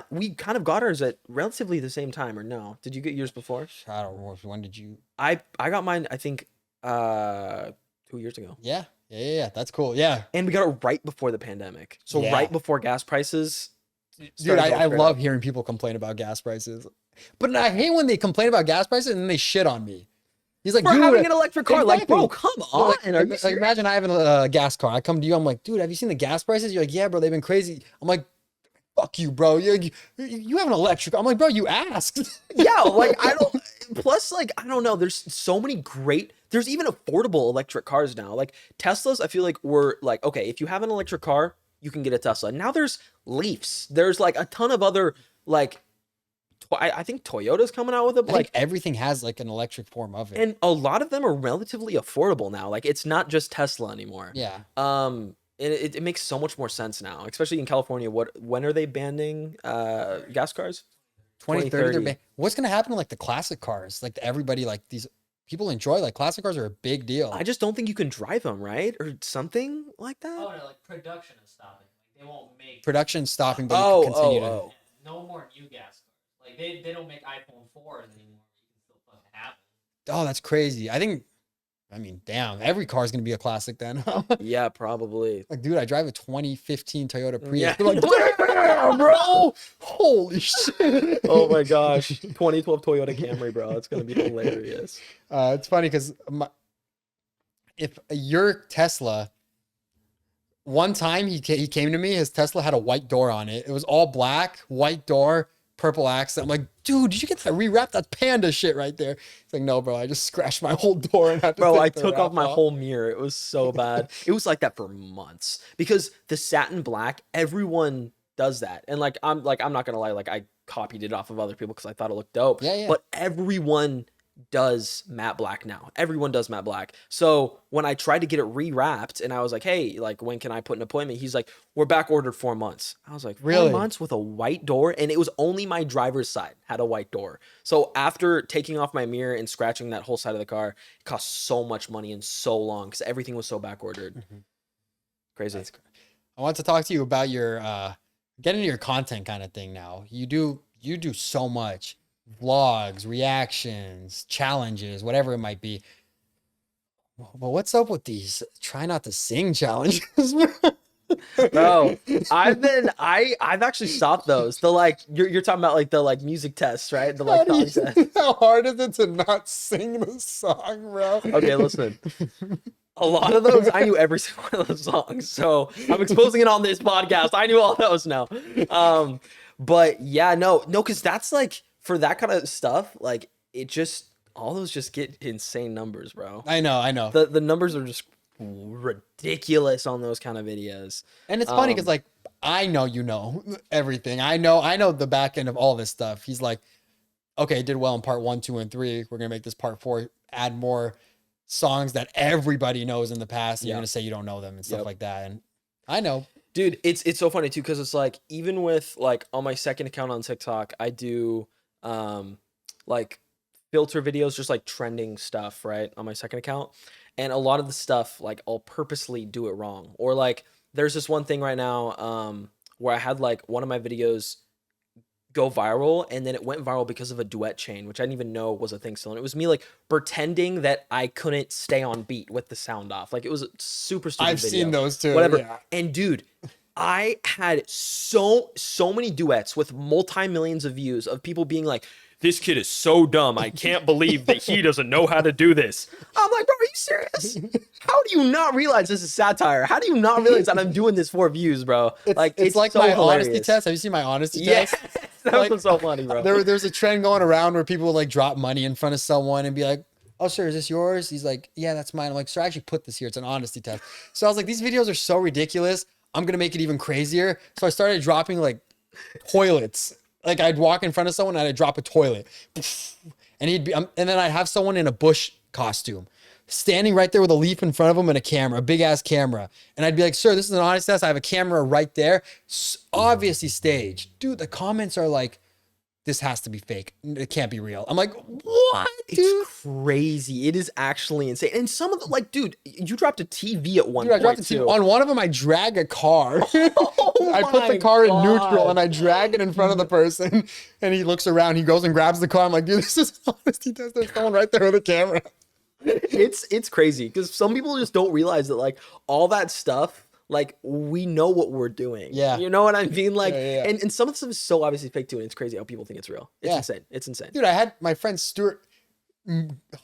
we kind of got ours at relatively the same time, or no? Did you get yours before? I don't know. When did you? I got mine, I think, 2 years ago. Yeah. That's cool. Yeah. And we got it right before the pandemic. So Yeah. right before gas prices. Dude, started going I straight love up. hearing people complain about gas prices. But I hate when they complain about gas prices and then they shit on me. He's like, For dude, having an electric car. Like, exactly. bro, come on. Like, Are you like, serious? imagine I have a gas car. I come to you. I'm like, dude, have you seen the gas prices? You're like, yeah, bro, they've been crazy. I'm like, fuck you, bro. You have an electric. I'm like, bro, you asked. Yeah, like I don't. Plus, like I don't know. There's so many great. There's even affordable electric cars now. Like Teslas, I feel like we're like okay, if you have an electric car, you can get a Tesla. Now there's Leafs. There's like a ton of other like. I think Toyota's coming out with it. I Like think everything has like an electric form of it. and a lot of them are relatively affordable now. Like it's not just Tesla anymore. Yeah. It makes so much more sense now, especially in California. When are they banning gas cars? 2030. What's gonna happen to like the classic cars? Like everybody, like these people enjoy like classic cars are a big deal. I just don't think you can drive them, right? Or something like that. Oh no, like production is stopping. Like they won't make Production stopping, but you can continue to. no more new gas cars. Like they don't make iPhone 4s anymore. You can still fucking have them. Oh, that's crazy. I mean, damn, every car is gonna be a classic then. Yeah, probably. Like, dude, I drive a 2015 Toyota Prius. Yeah. They're like, damn, bro, holy shit. Oh my gosh, 2012 Toyota Camry, bro. It's gonna be hilarious. It's funny because if your Tesla, one time he came to me, his Tesla had a white door on it. It was all black, white door, purple accent. I'm like, dude, did you get that rewrapped? That's panda shit right there. He's like, no, bro, I just scratched my whole door and had to Bro, take I the took wrap off my whole mirror. It was so bad. It was like that for months because the satin black, everyone does that. And like I'm not gonna lie, like I copied it off of other people because I thought it looked dope. Yeah, yeah. But everyone does matte black now. Everyone does matte black. So when I tried to get it rewrapped and I was like, hey, like when can I put an appointment? He's like, we're back ordered 4 months. I was like, Really? 4 months with a white door? And it was only my driver's side had a white door. So after taking off my mirror and scratching that whole side of the car, it cost so much money and so long because everything was so back ordered. Crazy. I want to talk to you about your get into your content kind of thing now. You do so much. Vlogs, reactions, challenges, whatever it might be. But what's up with these try not to sing challenges? Bro, I've actually stopped those. The like you're talking about like the like music tests, right? The like song test. How hard is it to not sing the song, bro? Okay, listen. A lot of those I knew every single one of those songs. So I'm exposing it on this podcast. I knew all those now. But yeah, no, because that's like for that kind of stuff, like it just all those just get insane numbers, bro. I know. The numbers are just ridiculous on those kind of videos. And it's funny because like I know you know everything. I know the back end of all this stuff. He's like, okay, did well in part 1, 2, and 3. We're gonna make this part 4, add more songs that everybody knows in the past. And you're gonna say you don't know them and stuff like that. And I know. Dude, it's so funny too, because it's like even with like on my second account on TikTok, I do like filter videos, just like trending stuff, right? On my second account. And a lot of the stuff, like I'll purposely do it wrong. Or like there's this one thing right now where I had like one of my videos go viral and then it went viral because of a duet chain, which I didn't even know was a thing still. And it was me like pretending that I couldn't stay on beat with the sound off. Like it was a super stupid I've video. seen those too. Whatever. Yeah. And dude, I had so many duets with multi-millions of views of people being like, this kid is so dumb. I can't believe that he doesn't know how to do this. I'm like, bro, are you serious? How do you not realize this is satire? How do you not realize that I'm doing this for views, bro? It's like so my hilarious. honesty test. Have you seen my honesty Yes, test? that Like, was so funny, bro. There's a trend going around where people will like drop money in front of someone and be like, oh, sir, is this yours? He's like, yeah, that's mine. I'm like, sir, I actually put this here. It's an honesty test. So I was like, these videos are so ridiculous. I'm going to make it even crazier. So I started dropping like toilets. Like I'd walk in front of someone and I'd drop a toilet. And he'd be, and then I'd have someone in a bush costume standing right there with a leaf in front of him and a camera, a big ass camera. And I'd be like, sir, this is an honest test. I have a camera right there. Obviously staged. Dude, the comments are like, this has to be fake. It can't be real. I'm like, what, dude? It's crazy. It is actually insane. And some of the, like, dude, you dropped a TV at one Dude, point, I dropped a TV. On one of them, I drag a car. Oh I put my the car in God. neutral and I drag it in front of the person. And he looks around. He goes and grabs the car. I'm like, dude, this is an honesty test. There's someone right there with a camera. It's crazy because some people just don't realize that like all that stuff, like we know what we're doing. Yeah. You know what I mean? Like, Yeah. And some of the stuff is so obviously fake too. And it's crazy how people think it's real. It's Yeah. insane. It's insane. Dude, I had my friend Stuart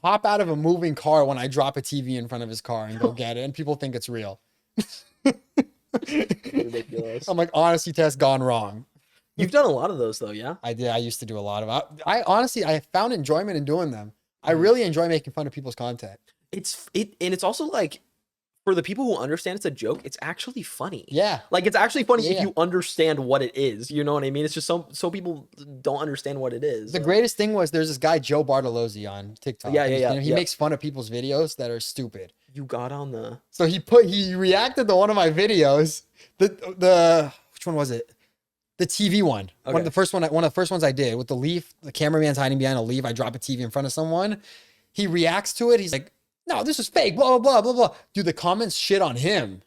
hop out of a moving car when I drop a TV in front of his car and go get it. And people think it's real. Ridiculous. I'm like, honesty test gone wrong. You've done a lot of those though, yeah? I did. I used to do a lot of. I honestly, I found enjoyment in doing them. I really enjoy making fun of people's content. And it's also like for the people who understand it's a joke, it's actually funny. Yeah. Like it's actually funny if Yeah. you understand what it is. You know what I mean? It's just so people don't understand what it is. The greatest thing was there's this guy Joe Bartolozzi on TikTok. Yeah, and yeah, he's- yeah, you know, he yeah. makes fun of people's videos that are stupid. You got on the So he reacted to one of my videos. The which one was it? The TV one. One Okay. of the first ones I did with the leaf. The cameraman's hiding behind a leaf. I drop a TV in front of someone. He reacts to it. He's like, "No, this is fake." Blah blah blah blah blah. Dude, the comments shit on him.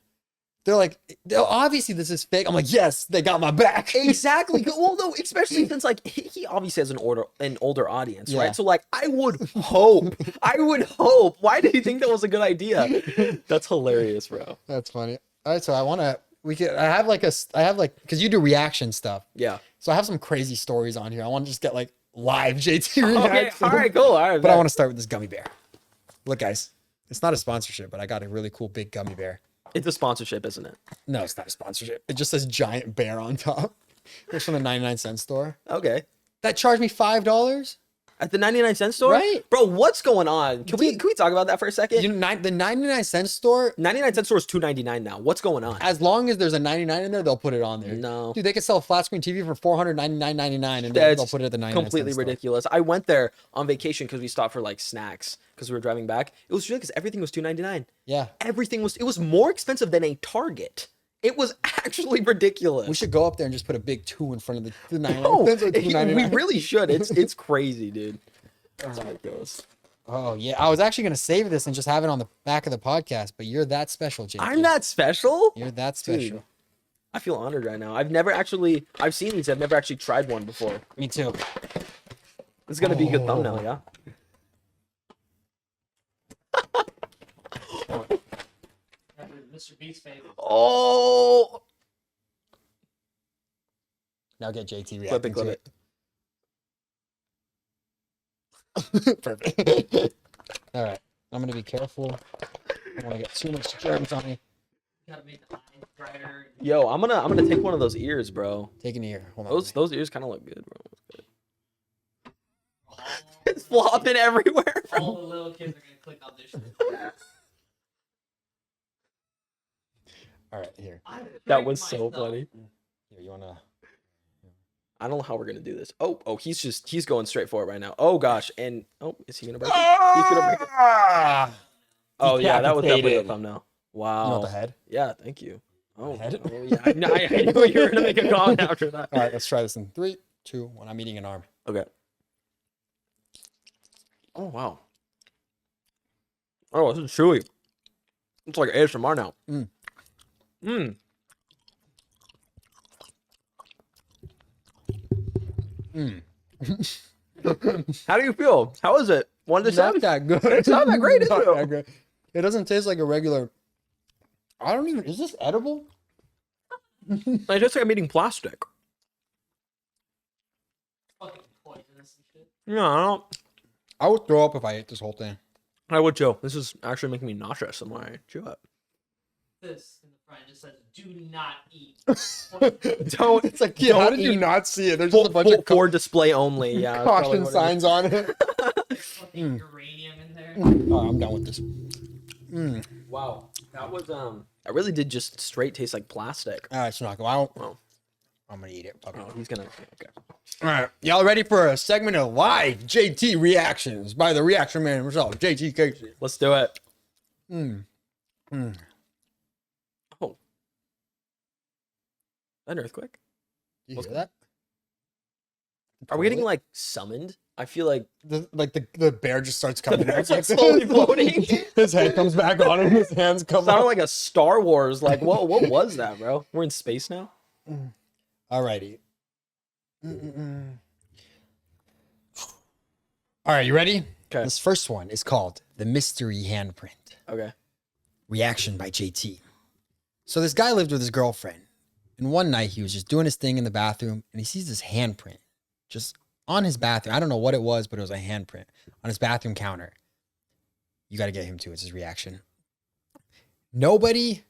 They're like, obviously this is fake. I'm like, yes, they got my back. exactly. Well, no, especially since like he obviously has an older audience, Yeah. right? So like, I would hope. Why did he think that was a good idea? That's hilarious, bro. That's funny. All right, so I have because you do reaction stuff. Yeah. So I have some crazy stories on here. I want to just get like live JT Okay. reactions. All right. Cool. All right. But I want to start with this gummy bear. Look, guys, it's not a sponsorship, but I got a really cool big gummy bear. It's a sponsorship, isn't it? No, it's not a sponsorship. It just says giant bear on top. It's from the 99-cent store. Okay. That charged me $5. At the 99-cent store? Right. Bro, what's going on? Can we talk about that for a second? The 99-cent store, 99-cent store is $2.99 now. What's going on? as long as there's a 99 in there, they'll put it on there. No. Dude, they could sell a flat screen TV for $499.99 and That's they'll put it at the 99 completely cent store. ridiculous. I went there on vacation because we stopped for like snacks because we were driving back. It was ridiculous. Everything was $2.99. Yeah. It was more expensive than a Target. It was actually ridiculous. We should go up there and just put a big 2 in front of the 99 No, cents or we $2.99. really should. It's crazy, dude. That's how it goes. Oh, yeah. I was actually going to save this and just have it on the back of the podcast, but you're that special, JP. I'm that special? You're that Dude. special. I feel honored right now. I've seen these. I've never actually tried one before. Me too. This is going to be a good thumbnail, yeah? Mr. Beast's favorite. Oh! Now get JT Clip reacting it, clip to it. it. Perfect. All right. I'm going to be careful. I don't want to get too much germs on me. Gotta make the eyes brighter. Yo, I'm gonna take one of those ears, bro. Take an ear. Hold on. Those ears kind of look good, bro. All, It's flopping everywhere. all the little kids are gonna click on this shit. All right. Here. I That tricked was so myself. funny. Here, you want to... I don't know how we're gonna do this. Oh, he's going straight for it right now. Oh gosh, and is he gonna break it? He's gonna break it. Oh yeah, that was definitely a Decapitated. thumbnail. You Wow. want the head? Yeah, thank you. Oh, Head? oh yeah, I knew you were gonna make a comment after that. All right. Let's try this in 3, 2, 1. I'm eating an arm. Okay. Oh wow. Oh, this is chewy. It's like ASMR now. Mm. Mmm. How do you feel? How is it? 1 to 7? Not that good. It's not that great, is Not it? that good. It doesn't taste like a regular... I don't even... Is this edible? I just like I'm eating plastic. Fucking poisonous and shit. Yeah, I don't. I would throw up if I ate this whole thing. I would too. This is actually making me nauseous when I chew it. This in the front just says, "Do not eat." Don't. It's like, yeah, how Don't did you eat. not see it? There's just a bunch of For display only. Yeah. that's probably caution what it is. signs on it. Fucking uranium in there. Oh, I'm done with this. Wow. That was That really did just straight taste like plastic. All right, so knock. Well, Oh, I'm gonna eat it. Okay. oh he's gonna. Okay. All right, y'all ready for a segment of live JT reactions by the reaction man himself, JT Casey? Let's do it. Mm. Mm. Oh. An earthquake? You What's hear that? Are we getting like summoned? I feel like The bear just starts coming bear out. starts slowly floating. His head comes back on him. His hands come sounded out. like a Star Wars. Like what was that, bro? We're in space now? Alrighty. All right, you ready? Okay. This first one is called The Mystery Handprint. Okay. Reaction by JT. So this guy lived with his girlfriend. And one night he was just doing his thing in the bathroom and he sees this handprint just on his bathroom. I don't know what it was, but it was a handprint on his bathroom counter. You got to get him to. It's his reaction. Nobody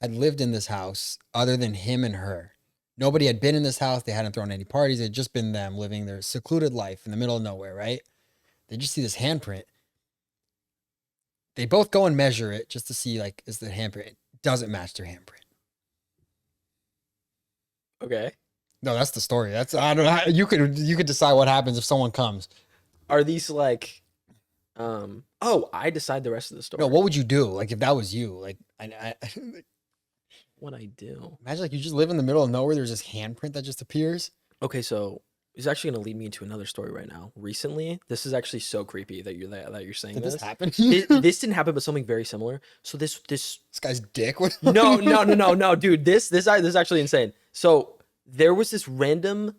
had lived in this house other than him and her. Nobody had been in this house. They hadn't thrown any parties. It had just been them living their secluded life in the middle of nowhere, right? They just see this handprint. They both go and measure it just to see, like, is the handprint? It doesn't match their handprint. Okay. No, that's the story. That's, I don't know. You could decide what happens if someone comes. Are these like, I decide the rest of the story. No, what would you do? Like, if that was you, like, What I do? imagine like you just live in the middle of nowhere. There's this handprint that just appears. Okay, so it's actually gonna lead me into another story right now. Recently, this is actually so creepy that you're saying Did this. this happen? This didn't happen, but something very similar. So this This guy's dick. What? no, dude. This is actually insane. So there was this random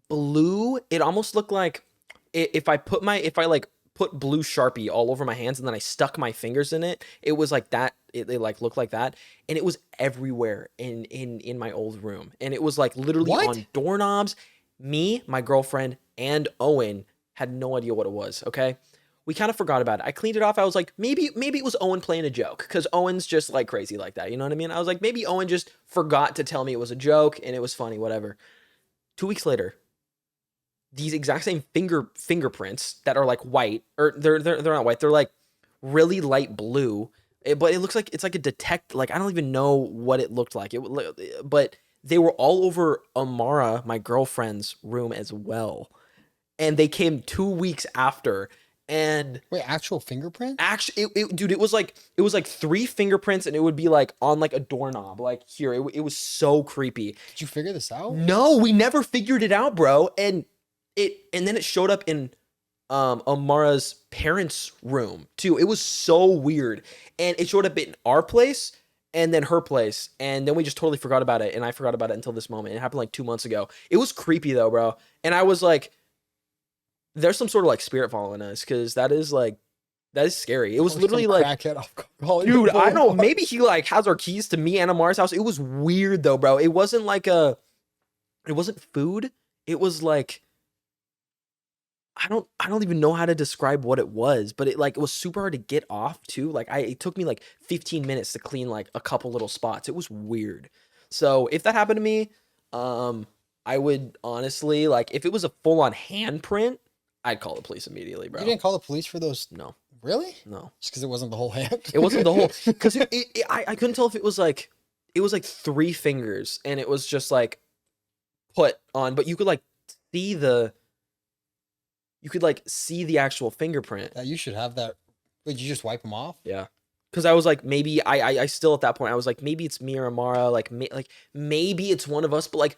blue. It almost looked like if I like put blue Sharpie all over my hands and then I stuck my fingers in it. It was like that. It like looked like that, and it was everywhere in my old room, and it was like literally What? on doorknobs. Me, my girlfriend, and Owen had no idea what it was. Okay. We kind of forgot about it. I cleaned it off. I was like, maybe it was Owen playing a joke because Owen's just like crazy like that. You know what I mean? I was like, maybe Owen just forgot to tell me it was a joke and it was funny, whatever. 2 weeks later, these exact same fingerprints that are like white, or they're not white. They're like really light blue, but it looks like it's like a detect. Like I don't even know what it looked like. But they were all over Amara, my girlfriend's room as well, and they came 2 weeks after. And Wait, actual fingerprint? actually, dude, it was like 3 fingerprints, and it would be like on like a doorknob, like here. It was so creepy. Did you figure this out? No, we never figured it out, bro. And then it showed up in Amara's parents' room too. It was so weird, and it showed up in our place and then her place, and then we just totally forgot about it. And I forgot about it until this moment. It happened like 2 months ago. It was creepy though, bro. And I was like, there's some sort of like spirit following us, because that is scary. It was literally like, crackhead off Hollywood dude, I don't know. Boulevard. Maybe he like has our keys to me and Amar's house. It was weird though, bro. It wasn't like it wasn't food. It was like, I don't even know how to describe what it was, but it was super hard to get off too. Like it took me like 15 minutes to clean like a couple little spots. It was weird. So if that happened to me, I would honestly, like, if it was a full on handprint, I'd call the police immediately, bro. You didn't call the police for those? No, Really? no. Just because it wasn't the whole hand? It wasn't the whole, because I couldn't tell if it was like 3 fingers and it was just like put on, but you could like see the actual fingerprint. You should have that. Wait, you just wipe them off? Yeah. Because I was like, maybe I still at that point, I was like, maybe it's me or Amara, like maybe it's one of us, but like,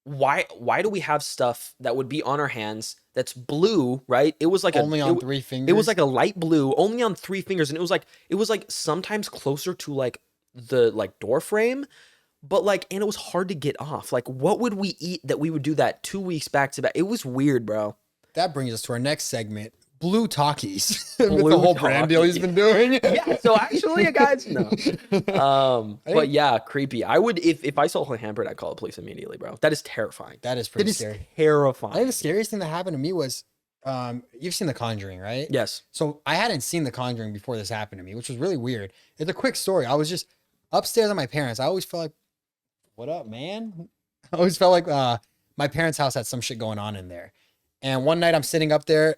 why do we have stuff that would be on our hands that's blue, right? It was like only on 3 fingers. It was like a light blue, only on 3 fingers, and it was like sometimes closer to like the like door frame, but like, and it was hard to get off. Like, what would we eat that we would do that 2 weeks back to back? It was weird, bro. That brings us to our next segment, Blue Talkies. Blue With the whole brand deal he's been doing. Yeah, so actually, guys, no. But yeah, creepy. I would, if I saw a handprint, I'd call the police immediately, bro. That is terrifying. That is pretty scary. Terrifying. I think the scariest thing that happened to me was, you've seen The Conjuring, right? Yes. So I hadn't seen The Conjuring before this happened to me, which was really weird. It's a quick story. I was just upstairs at my parents'. I always felt like, what up, man? I always felt like my parents' house had some shit going on in there. And one night I'm sitting up there.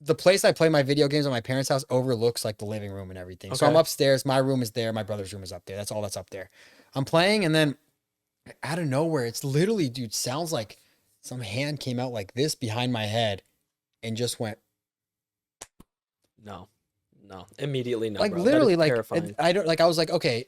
The place I play my video games at my parents' house overlooks like the living room and everything. So Okay. I'm upstairs. My room is there. My brother's room is up there. That's all that's up there. I'm playing, and then out of nowhere, it's literally, dude, sounds like some hand came out like this behind my head and just went No. Immediately, no. like bro. literally, That is like terrifying. I was like, okay,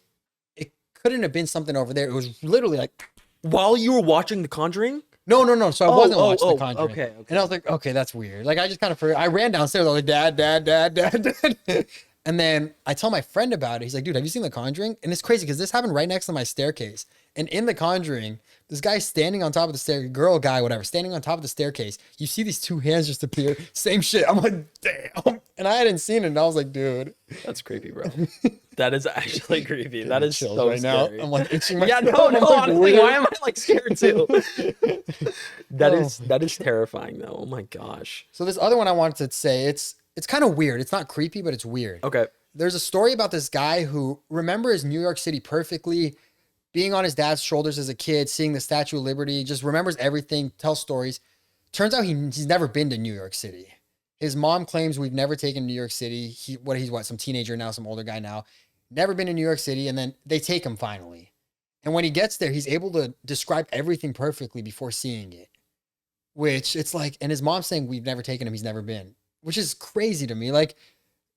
it couldn't have been something over there. It was literally like, While you were watching The Conjuring. no. So I wasn't watching The Conjuring. Okay. And I was like, okay, that's weird. Like, I just kind of forgot. I ran downstairs. I was like, dad. And then I tell my friend about it. He's like, dude, have you seen The Conjuring? And it's crazy because this happened right next to my staircase. And in The Conjuring, this guy standing on top of the guy, whatever, standing on top of the staircase. You see these 2 hands just appear. Same shit. I'm like, damn. And I hadn't seen it. And I was like, dude. That's creepy, bro. That is actually creepy. That is Chills so right scary. now. I'm like itching my Yeah, no, thumb. I'm like, honestly, weird. why am I like scared too? That Oh. is terrifying though. Oh my gosh. So this other one I wanted to say, it's kind of weird. It's not creepy, but it's weird. Okay. There's a story about this guy who remembers New York City perfectly. being on his dad's shoulders as a kid, seeing the Statue of Liberty, just remembers everything, tells stories. Turns out he's never been to New York City. His mom claims we've never taken New York City. He's some teenager now, some older guy now. Never been to New York City, and then they take him finally. And when he gets there, he's able to describe everything perfectly before seeing it. Which it's like, and his mom's saying we've never taken him, he's never been. Which is crazy to me. Like,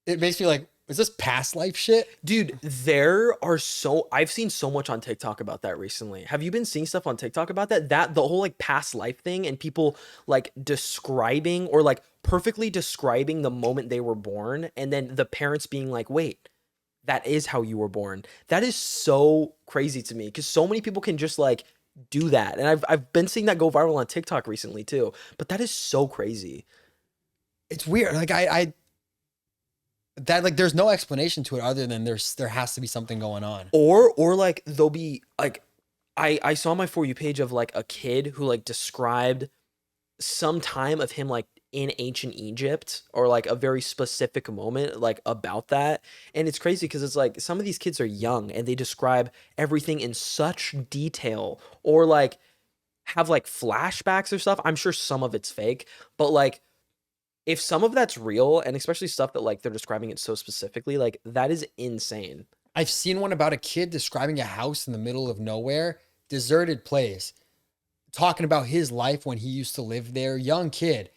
it makes me like, is this past life shit? Dude, I've seen so much on TikTok about that recently. Have you been seeing stuff on TikTok about that? The whole like past life thing and people like describing or like perfectly describing the moment they were born and then the parents being like, wait, that is how you were born. That is so crazy to me because so many people can just like do that. And I've been seeing that go viral on TikTok recently too. But that is so crazy. It's weird. Like that like there's no explanation to it other than there has to be something going on. Or like they'll be like I saw my For You page of like a kid who like described some time of him like in ancient Egypt or like a very specific moment like about that. And it's crazy because it's like some of these kids are young and they describe everything in such detail or like have like flashbacks or stuff. I'm sure some of it's fake, but like if some of that's real and especially stuff that like they're describing it so specifically, like that is insane. I've seen one about a kid describing a house in the middle of nowhere, deserted place, talking about his life when he used to live there, young kid.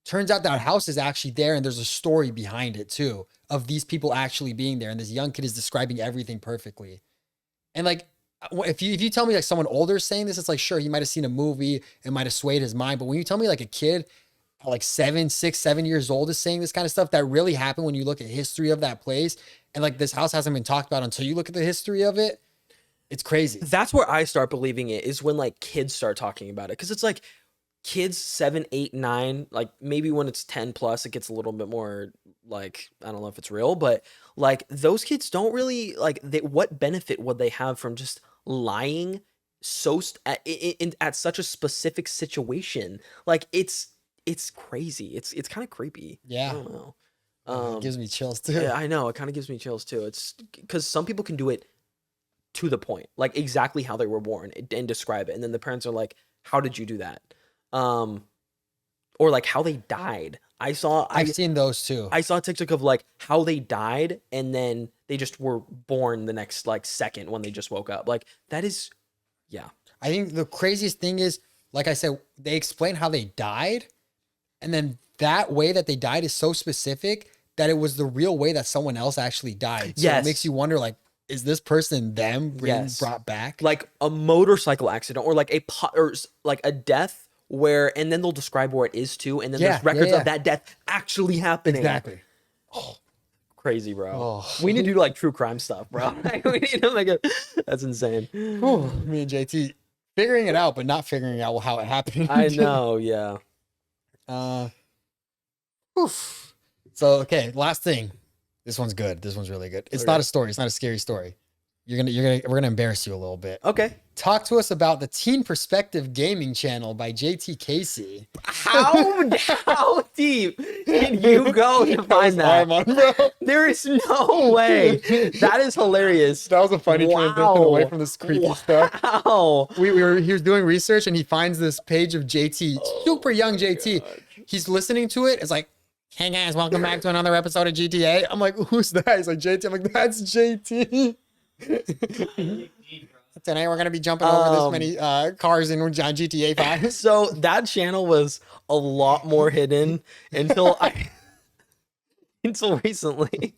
Turns out that house is actually there and there's a story behind it too of these people actually being there. And this young kid is describing everything perfectly. And like, if you tell me like someone older is saying this, it's like, sure, he might've seen a movie, it might've swayed his mind. But when you tell me like a kid like 7 years old is saying this kind of stuff, that really happened when you look at history of that place. And like this house hasn't been talked about until you look at the history of it. It's crazy. That's where I start believing it is when like kids start talking about it. Cause it's like kids 7, 8, 9, like maybe when it's 10 plus, it gets a little bit more like, I don't know if it's real, but like those kids don't really like what benefit would they have from just lying at such a specific situation? Like it's crazy. It's kind of creepy. Yeah. I don't know. It gives me chills too. Yeah, I know. It kind of gives me chills too. It's because some people can do it to the point, like exactly how they were born and describe it. And then the parents are like, how did you do that? Or like how they died. I've seen those too. I saw a TikTok of like how they died and then they just were born the next like second when they just woke up. Like that is, yeah. I think the craziest thing is, like I said, they explain how they died. And then that way that they died is so specific that it was the real way that someone else actually died. So Yes. It makes you wonder, like, is this person them being brought back? Like a motorcycle accident or like a death where, and then they'll describe where it is too. And then there's records of that death actually happening. Exactly. Oh, crazy, bro. Oh. We need to do like true crime stuff, bro. We need to make it. That's insane. Whew, me and JT figuring it out, but not figuring out how it happened. I know. Yeah. Oof. So, okay. Last thing. This one's good. This one's really good. It's not a story. It's not a scary story. We're gonna embarrass you a little bit. Okay. Talk to us about the Teen Perspective Gaming Channel by JT Casey. How deep can you go to find that? Bro. There is no way. That is hilarious. That was a funny transition away from this creepy stuff. Wow. He was doing research and he finds this page of JT, super young JT. He's listening to it. It's like, hey guys, welcome back to another episode of GTA. I'm like, who's that? He's like, JT. I'm like, that's JT. Today we're gonna be jumping over this many cars in GTA 5. So that channel was a lot more hidden until recently.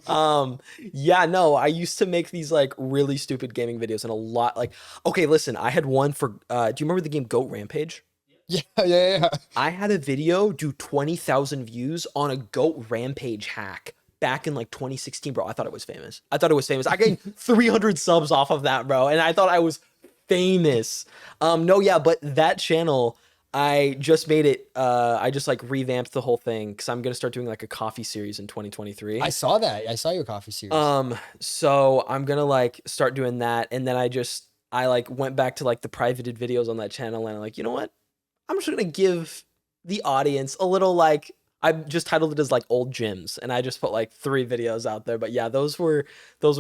Yeah, no, I used to make these like really stupid gaming videos and a lot like, okay, listen, I had one for, do you remember the game Goat Rampage? Yeah. I had a video do 20,000 views on a Goat Rampage hack back in like 2016, bro. I thought it was famous. I gained 300 subs off of that, bro. And I thought I was famous. No, yeah, but that channel, I just made it, I just like revamped the whole thing because I'm going to start doing like a coffee series in 2023. I saw that. I saw your coffee series. So I'm going to like start doing that. And then I like went back to like the privated videos on that channel and I'm like, you know what? I'm just going to give the audience a little like I just titled it as like old gyms, and I just put like 3 videos out there. But yeah, those were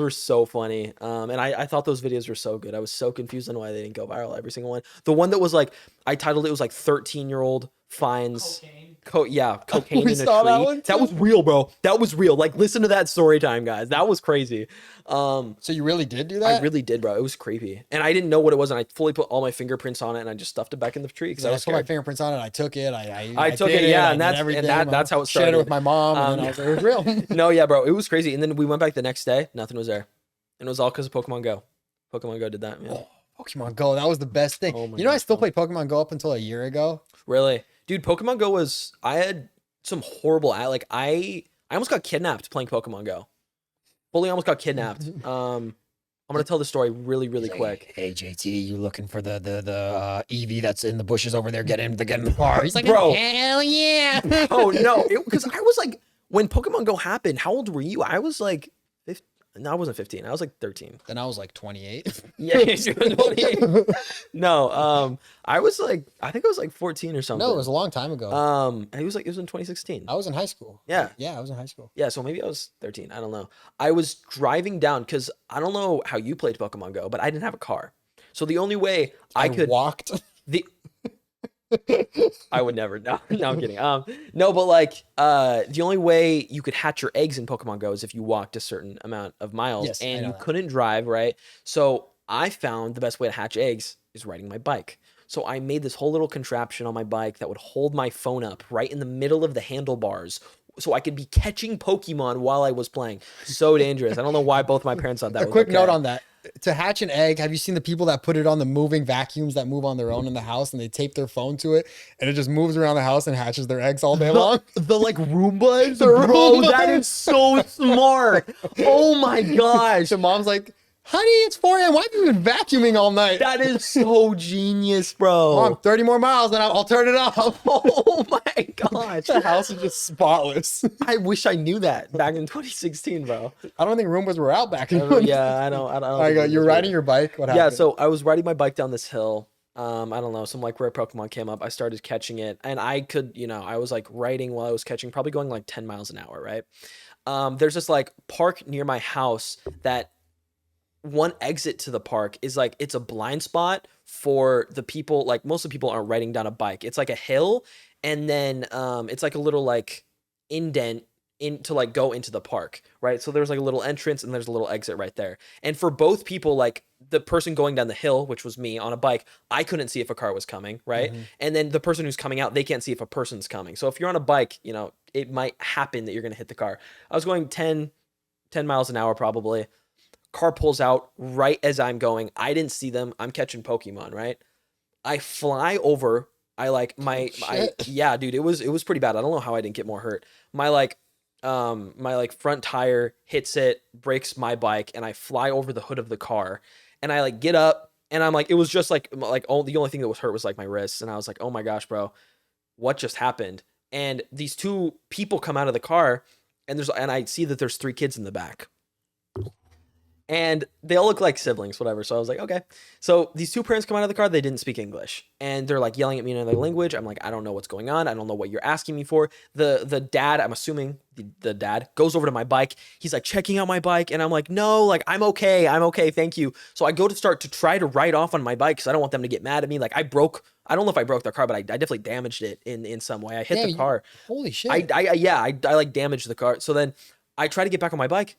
so funny. And I thought those videos were so good. I was so confused on why they didn't go viral. Every single one. The one that was like I titled it was like 13-year-old finds cocaine We in a saw tree. that one That too. was real, bro. That was real. Like listen to that story time, guys. That was crazy. So you really did do I that? really did, bro. It was creepy, and I didn't know what it was, and I fully put all my fingerprints on it, and I just stuffed it back in the tree because Yeah, I I was put my scared. fingerprints on it. I took it. I took did it, yeah, I and did that's everything. that's how it Shared it started. with my mom, and then I was like, it was real. No, yeah, bro, it was crazy. And then we went back the next day, nothing was there, and it was all because of Pokemon Go. Pokemon Go did that, man. Oh, Pokemon Go, that was the best thing. Oh my You know, I gosh, still bro. played Pokemon Go up until a year ago. Really, dude. Pokemon Go was I had some horrible. I almost got kidnapped playing Pokemon Go. Fully almost got kidnapped. I'm gonna tell the story really, really quick. Hey JT, you looking for the EV that's in the bushes over there? Get in the car. He's like, Bro. hell yeah. Oh no, because I was like, when Pokemon Go happened, how old were you? I was like, 15, no, I wasn't 15. I was like 13. Then I was like 28. Yeah, you were 28. No, I was like, I think I was like 14 or something. No, it was a long time ago. it was in 2016. I was in high school. Yeah. Yeah, I was in high school. Yeah, so maybe I was 13. I don't know. I was driving down because I don't know how you played Pokemon Go, but I didn't have a car. So the only way I could walked. the I would never. No, no, I'm kidding. No, but like, the only way you could hatch your eggs in Pokemon Go is if you walked a certain amount of miles, Yes, I and know you that. couldn't drive, right? So I found the best way to hatch eggs is riding my bike. So I made this whole little contraption on my bike that would hold my phone up right in the middle of the handlebars, so I could be catching Pokemon while I was playing. So dangerous. I don't know why both my parents thought that A was quick okay. note on that. To hatch an egg, have you seen the people that put it on the moving vacuums that move on their own in the house and they tape their phone to it and it just moves around the house and hatches their eggs all day long? The like Roombas? The Bro, Roombas. that is so smart. Oh my gosh. So mom's like, honey, it's 4 a.m. Why have you been vacuuming all night? That is so genius, bro. Mom, 30 more miles, then I'll turn it off. Oh my gosh. The house is just spotless. I wish I knew that back in 2016, bro. I don't think Roombas were out back in. Yeah, I don't. All right, think it you're was riding weird. your bike. What Yeah, happened? so I was riding my bike down this hill. I don't know, some like rare Pokemon came up. I started catching it, and I could, I was like riding while I was catching, probably going like 10 miles an hour, right? There's this like park near my house that one exit to the park is like it's a blind spot for the people, like most of the people aren't riding down a bike. It's like a hill, and then it's like a little like indent in to like go into the park, right? So there's like a little entrance and there's a little exit right there. And for both people, like the person going down the hill, which was me on a bike, I couldn't see if a car was coming, right? And then the person who's coming out, they can't see if a person's coming. So if you're on a bike, it might happen that you're going to hit the car. I was going 10 miles an hour probably. Car pulls out right as I'm going. I didn't see them. I'm catching Pokemon, right? I fly over. I like my yeah, dude, it was pretty bad. I don't know how I didn't get more hurt. My front tire hits it, breaks my bike, and I fly over the hood of the car. And I like get up, and I'm like, it was just like the only thing that was hurt was like my wrists. And I was like, oh my gosh, bro, what just happened? And these 2 people come out of the car, and I see that there's 3 kids in the back. And they all look like siblings, whatever. So I was like, okay. So these 2 parents come out of the car. They didn't speak English. And they're like yelling at me in another language. I'm like, I don't know what's going on. I don't know what you're asking me for. The dad, I'm assuming the dad, goes over to my bike. He's like checking out my bike. And I'm like, no, like, I'm okay. I'm okay. Thank you. So I go to try to ride off on my bike because I don't want them to get mad at me. Like I don't know if I broke their car, but I definitely damaged it in some way. I hit the car. Holy shit. I like damaged the car. So then I try to get back on my bike.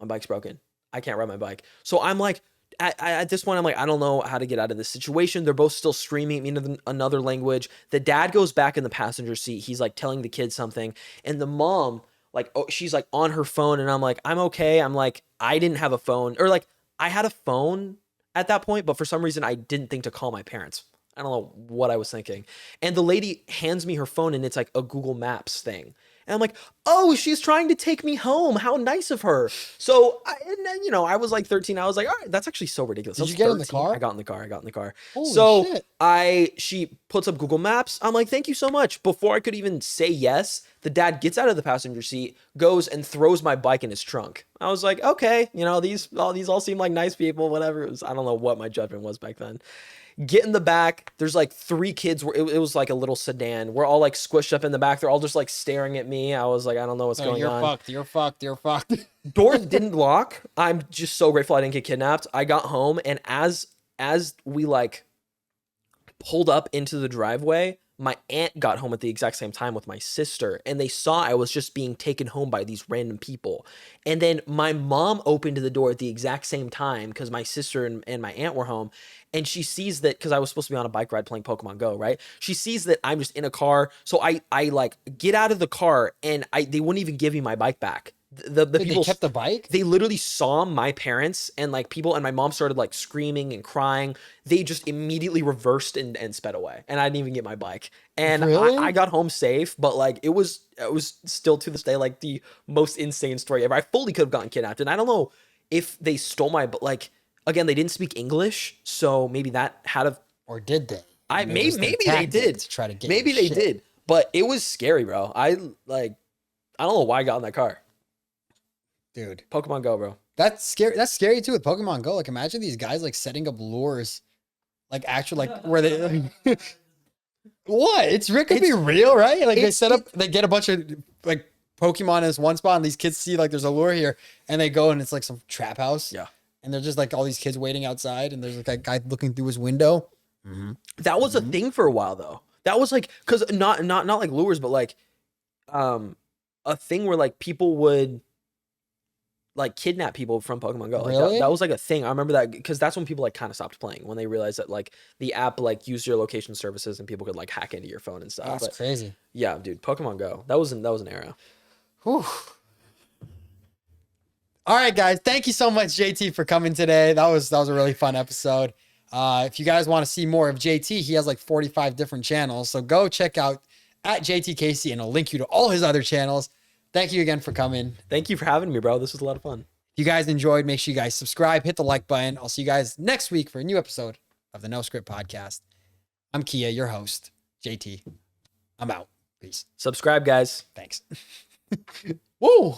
My bike's broken. I can't ride my bike. So I'm like, at this point, I'm like, I don't know how to get out of this situation. They're both still screaming at me in another language. The dad goes back in the passenger seat. He's like telling the kid something. And the mom, like, she's like on her phone. And I'm like, I'm okay. I'm like, I didn't have a phone. Or like, I had a phone at that point, but for some reason, I didn't think to call my parents. I don't know what I was thinking. And the lady hands me her phone, and it's like a Google Maps thing. And I'm like, oh, she's trying to take me home. How nice of her. So, I was like 13. I was like, all right, that's actually so ridiculous. Did you get in the car? I got in the car. Holy shit. She puts up Google Maps. I'm like, thank you so much. Before I could even say yes, the dad gets out of the passenger seat, goes and throws my bike in his trunk. I was like, okay, these all seem like nice people, whatever. I don't know what my judgment was back then. Get in the back. There's like 3 kids. It was like a little sedan. We're all like squished up in the back. They're all just like staring at me. I was like, I don't know what's Oh, going you're on. fucked. You're fucked. You're fucked. Doors didn't lock. I'm just so grateful I didn't get kidnapped. I got home, and as we like pulled up into the driveway, my aunt got home at the exact same time with my sister, and they saw I was just being taken home by these random people. And then my mom opened the door at the exact same time because my sister and my aunt were home, and she sees that because I was supposed to be on a bike ride playing Pokemon Go, right? She sees that I'm just in a car, so I like get out of the car, and they wouldn't even give me my bike back. The Wait, people they kept the bike? they literally saw my parents and like people, and my mom started like screaming and crying. They just immediately reversed and sped away, and I didn't even get my bike. And Really? I got home safe, but like it was still to this day like the most insane story ever. I fully could have gotten kidnapped, and I don't know if they stole my, but like again, they didn't speak English, so maybe that had a Or did they? I And it was their maybe they tactic did. to try to get Maybe your they shit. did, but it was scary, bro. I don't know why I got in that car. Dude, Pokemon Go, bro. that's scary. That's scary too with Pokemon Go. Like, imagine these guys like setting up lures, like actual like where they. What? It could be real, right? Like they set up, they get a bunch of like Pokemon in this one spot, and these kids see like there's a lure here, and they go and it's like some trap house. Yeah. And they're just like all these kids waiting outside, and there's like a guy looking through his window. That was a thing for a while though. That was like because not like lures, but like a thing where like people would like kidnap people from Pokemon Go. Like Really? that was like a thing. I remember that because that's when people like kind of stopped playing, when they realized that like the app like used your location services and people could like hack into your phone and stuff. That's But crazy. yeah, dude, Pokemon Go. That was an era. Whew. All right, guys. Thank you so much, JT, for coming today. That was a really fun episode. If you guys want to see more of JT, he has like 45 different channels. So go check out at JT Casey, and I'll link you to all his other channels. Thank you again for coming. Thank you for having me, bro. This was a lot of fun. If you guys enjoyed, make sure you guys subscribe, hit the like button. I'll see you guys next week for a new episode of the No Script Podcast. I'm Kia, your host. JT, I'm out. Peace. Subscribe, guys. Thanks. Woo!